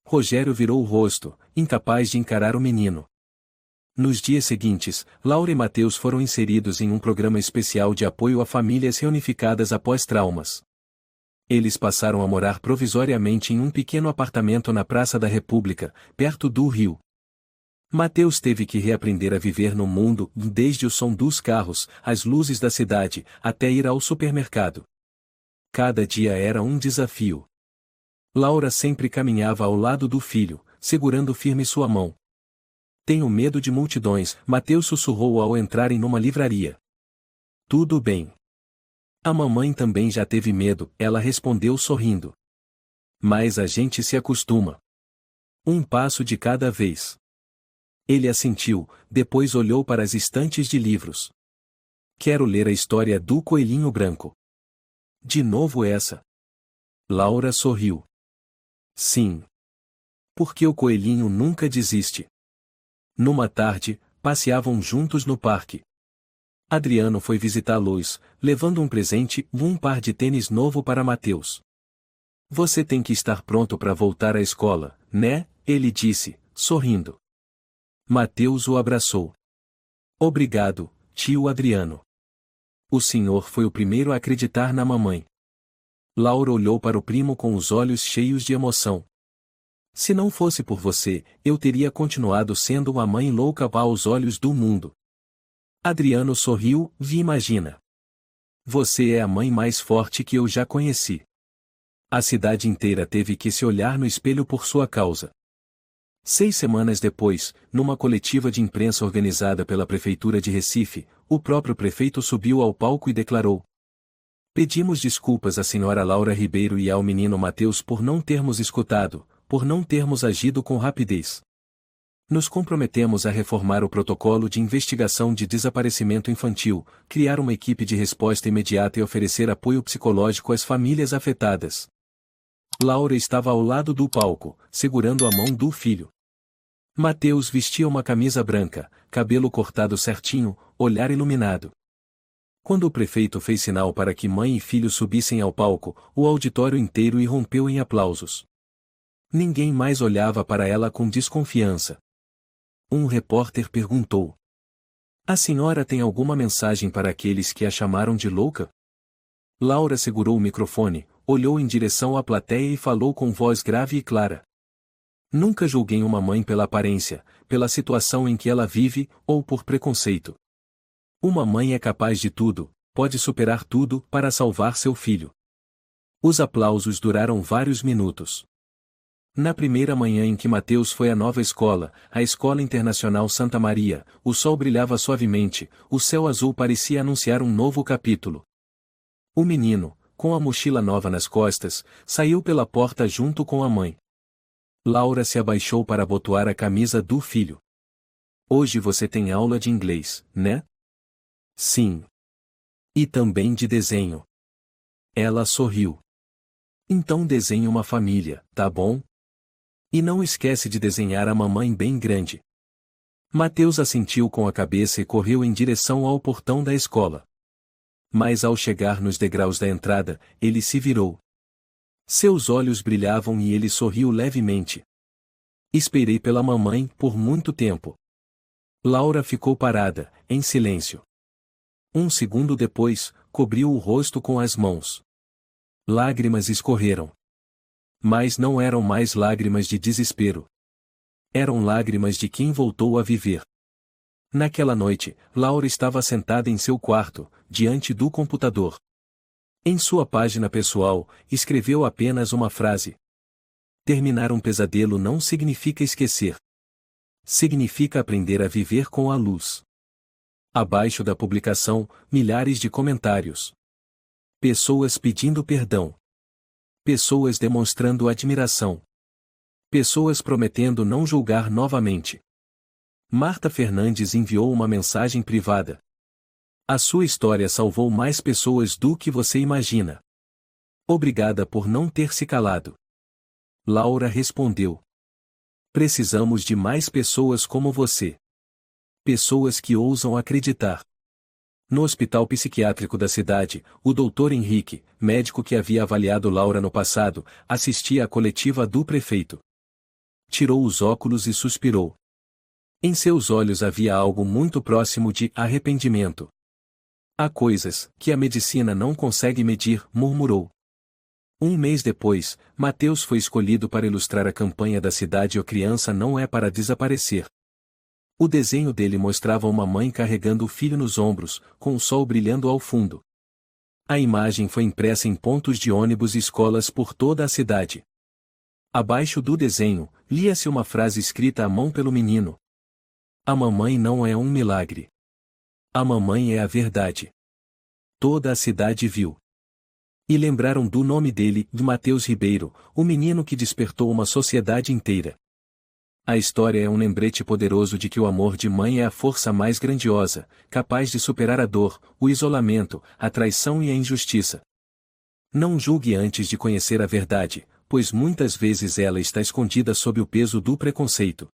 Rogério virou o rosto, incapaz de encarar o menino. Nos dias seguintes, Laura e Mateus foram inseridos em um programa especial de apoio a famílias reunificadas após traumas. Eles passaram a morar provisoriamente em um pequeno apartamento na Praça da República, perto do rio. Mateus teve que reaprender a viver no mundo, desde o som dos carros, as luzes da cidade, até ir ao supermercado. Cada dia era um desafio. Laura sempre caminhava ao lado do filho, segurando firme sua mão. Tenho medo de multidões, Mateus sussurrou ao entrarem numa livraria. Tudo bem. A mamãe também já teve medo, ela respondeu sorrindo. Mas a gente se acostuma. Um passo de cada vez. Ele assentiu, depois olhou para as estantes de livros. Quero ler a história do Coelhinho Branco. De novo essa? Laura sorriu. Sim. Porque o coelhinho nunca desiste. Numa tarde, passeavam juntos no parque. Adriano foi visitá-los, levando um presente, um par de tênis novo para Mateus. Você tem que estar pronto para voltar à escola, né? Ele disse, sorrindo. Mateus o abraçou. Obrigado, tio Adriano. O senhor foi o primeiro a acreditar na mamãe. Laura olhou para o primo com os olhos cheios de emoção. Se não fosse por você, eu teria continuado sendo uma mãe louca aos olhos do mundo. Adriano sorriu, imagina. Você é a mãe mais forte que eu já conheci. A cidade inteira teve que se olhar no espelho por sua causa. 6 semanas depois, numa coletiva de imprensa organizada pela Prefeitura de Recife, o próprio prefeito subiu ao palco e declarou: Pedimos desculpas à senhora Laura Ribeiro e ao menino Mateus por não termos escutado, por não termos agido com rapidez. Nos comprometemos a reformar o protocolo de investigação de desaparecimento infantil, criar uma equipe de resposta imediata e oferecer apoio psicológico às famílias afetadas. Laura estava ao lado do palco, segurando a mão do filho. Mateus vestia uma camisa branca, cabelo cortado certinho, olhar iluminado. Quando o prefeito fez sinal para que mãe e filho subissem ao palco, o auditório inteiro irrompeu em aplausos. Ninguém mais olhava para ela com desconfiança. Um repórter perguntou: "A senhora tem alguma mensagem para aqueles que a chamaram de louca?" Laura segurou o microfone, olhou em direção à plateia e falou com voz grave e clara: "Nunca julguei uma mãe pela aparência, pela situação em que ela vive, ou por preconceito. Uma mãe é capaz de tudo, pode superar tudo para salvar seu filho." Os aplausos duraram vários minutos. Na primeira manhã em que Mateus foi à nova escola, a Escola Internacional Santa Maria, o sol brilhava suavemente, o céu azul parecia anunciar um novo capítulo. O menino, com a mochila nova nas costas, saiu pela porta junto com a mãe. Laura se abaixou para abotoar a camisa do filho. "Hoje você tem aula de inglês, né?" "Sim. E também de desenho." Ela sorriu. "Então desenhe uma família, tá bom? E não esquece de desenhar a mamãe bem grande." Mateus assentiu com a cabeça e correu em direção ao portão da escola. Mas ao chegar nos degraus da entrada, ele se virou. Seus olhos brilhavam e ele sorriu levemente. "Esperei pela mamãe por muito tempo." Laura ficou parada, em silêncio. Um segundo depois, cobriu o rosto com as mãos. Lágrimas escorreram. Mas não eram mais lágrimas de desespero. Eram lágrimas de quem voltou a viver. Naquela noite, Laura estava sentada em seu quarto, diante do computador. Em sua página pessoal, escreveu apenas uma frase: "Terminar um pesadelo não significa esquecer. Significa aprender a viver com a luz." Abaixo da publicação, milhares de comentários. Pessoas pedindo perdão. Pessoas demonstrando admiração. Pessoas prometendo não julgar novamente. Marta Fernandes enviou uma mensagem privada: "A sua história salvou mais pessoas do que você imagina. Obrigada por não ter se calado." Laura respondeu: "Precisamos de mais pessoas como você. Pessoas que ousam acreditar." No hospital psiquiátrico da cidade, o Dr. Henrique, médico que havia avaliado Laura no passado, assistia à coletiva do prefeito. Tirou os óculos e suspirou. Em seus olhos havia algo muito próximo de arrependimento. "Há coisas que a medicina não consegue medir", murmurou. Um mês depois, Mateus foi escolhido para ilustrar a campanha da cidade O Criança Não É Para Desaparecer. O desenho dele mostrava uma mãe carregando o filho nos ombros, com o sol brilhando ao fundo. A imagem foi impressa em pontos de ônibus e escolas por toda a cidade. Abaixo do desenho, lia-se uma frase escrita à mão pelo menino: "A mamãe não é um milagre. A mamãe é a verdade." Toda a cidade viu. E lembraram do nome dele, de Mateus Ribeiro, o menino que despertou uma sociedade inteira. A história é um lembrete poderoso de que o amor de mãe é a força mais grandiosa, capaz de superar a dor, o isolamento, a traição e a injustiça. Não julgue antes de conhecer a verdade, pois muitas vezes ela está escondida sob o peso do preconceito.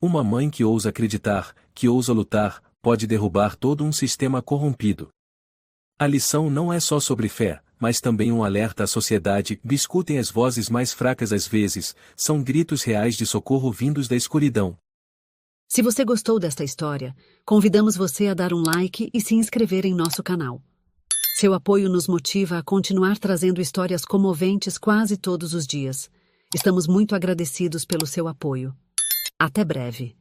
Uma mãe que ousa acreditar, que ousa lutar, pode derrubar todo um sistema corrompido. A lição não é só sobre fé, mas também um alerta à sociedade. Escutem as vozes mais fracas às vezes, são gritos reais de socorro vindos da escuridão.
Se você gostou desta história, convidamos você a dar um like e se inscrever em nosso canal. Seu apoio nos motiva a continuar trazendo histórias comoventes quase todos os dias. Estamos muito agradecidos pelo seu apoio. Até breve.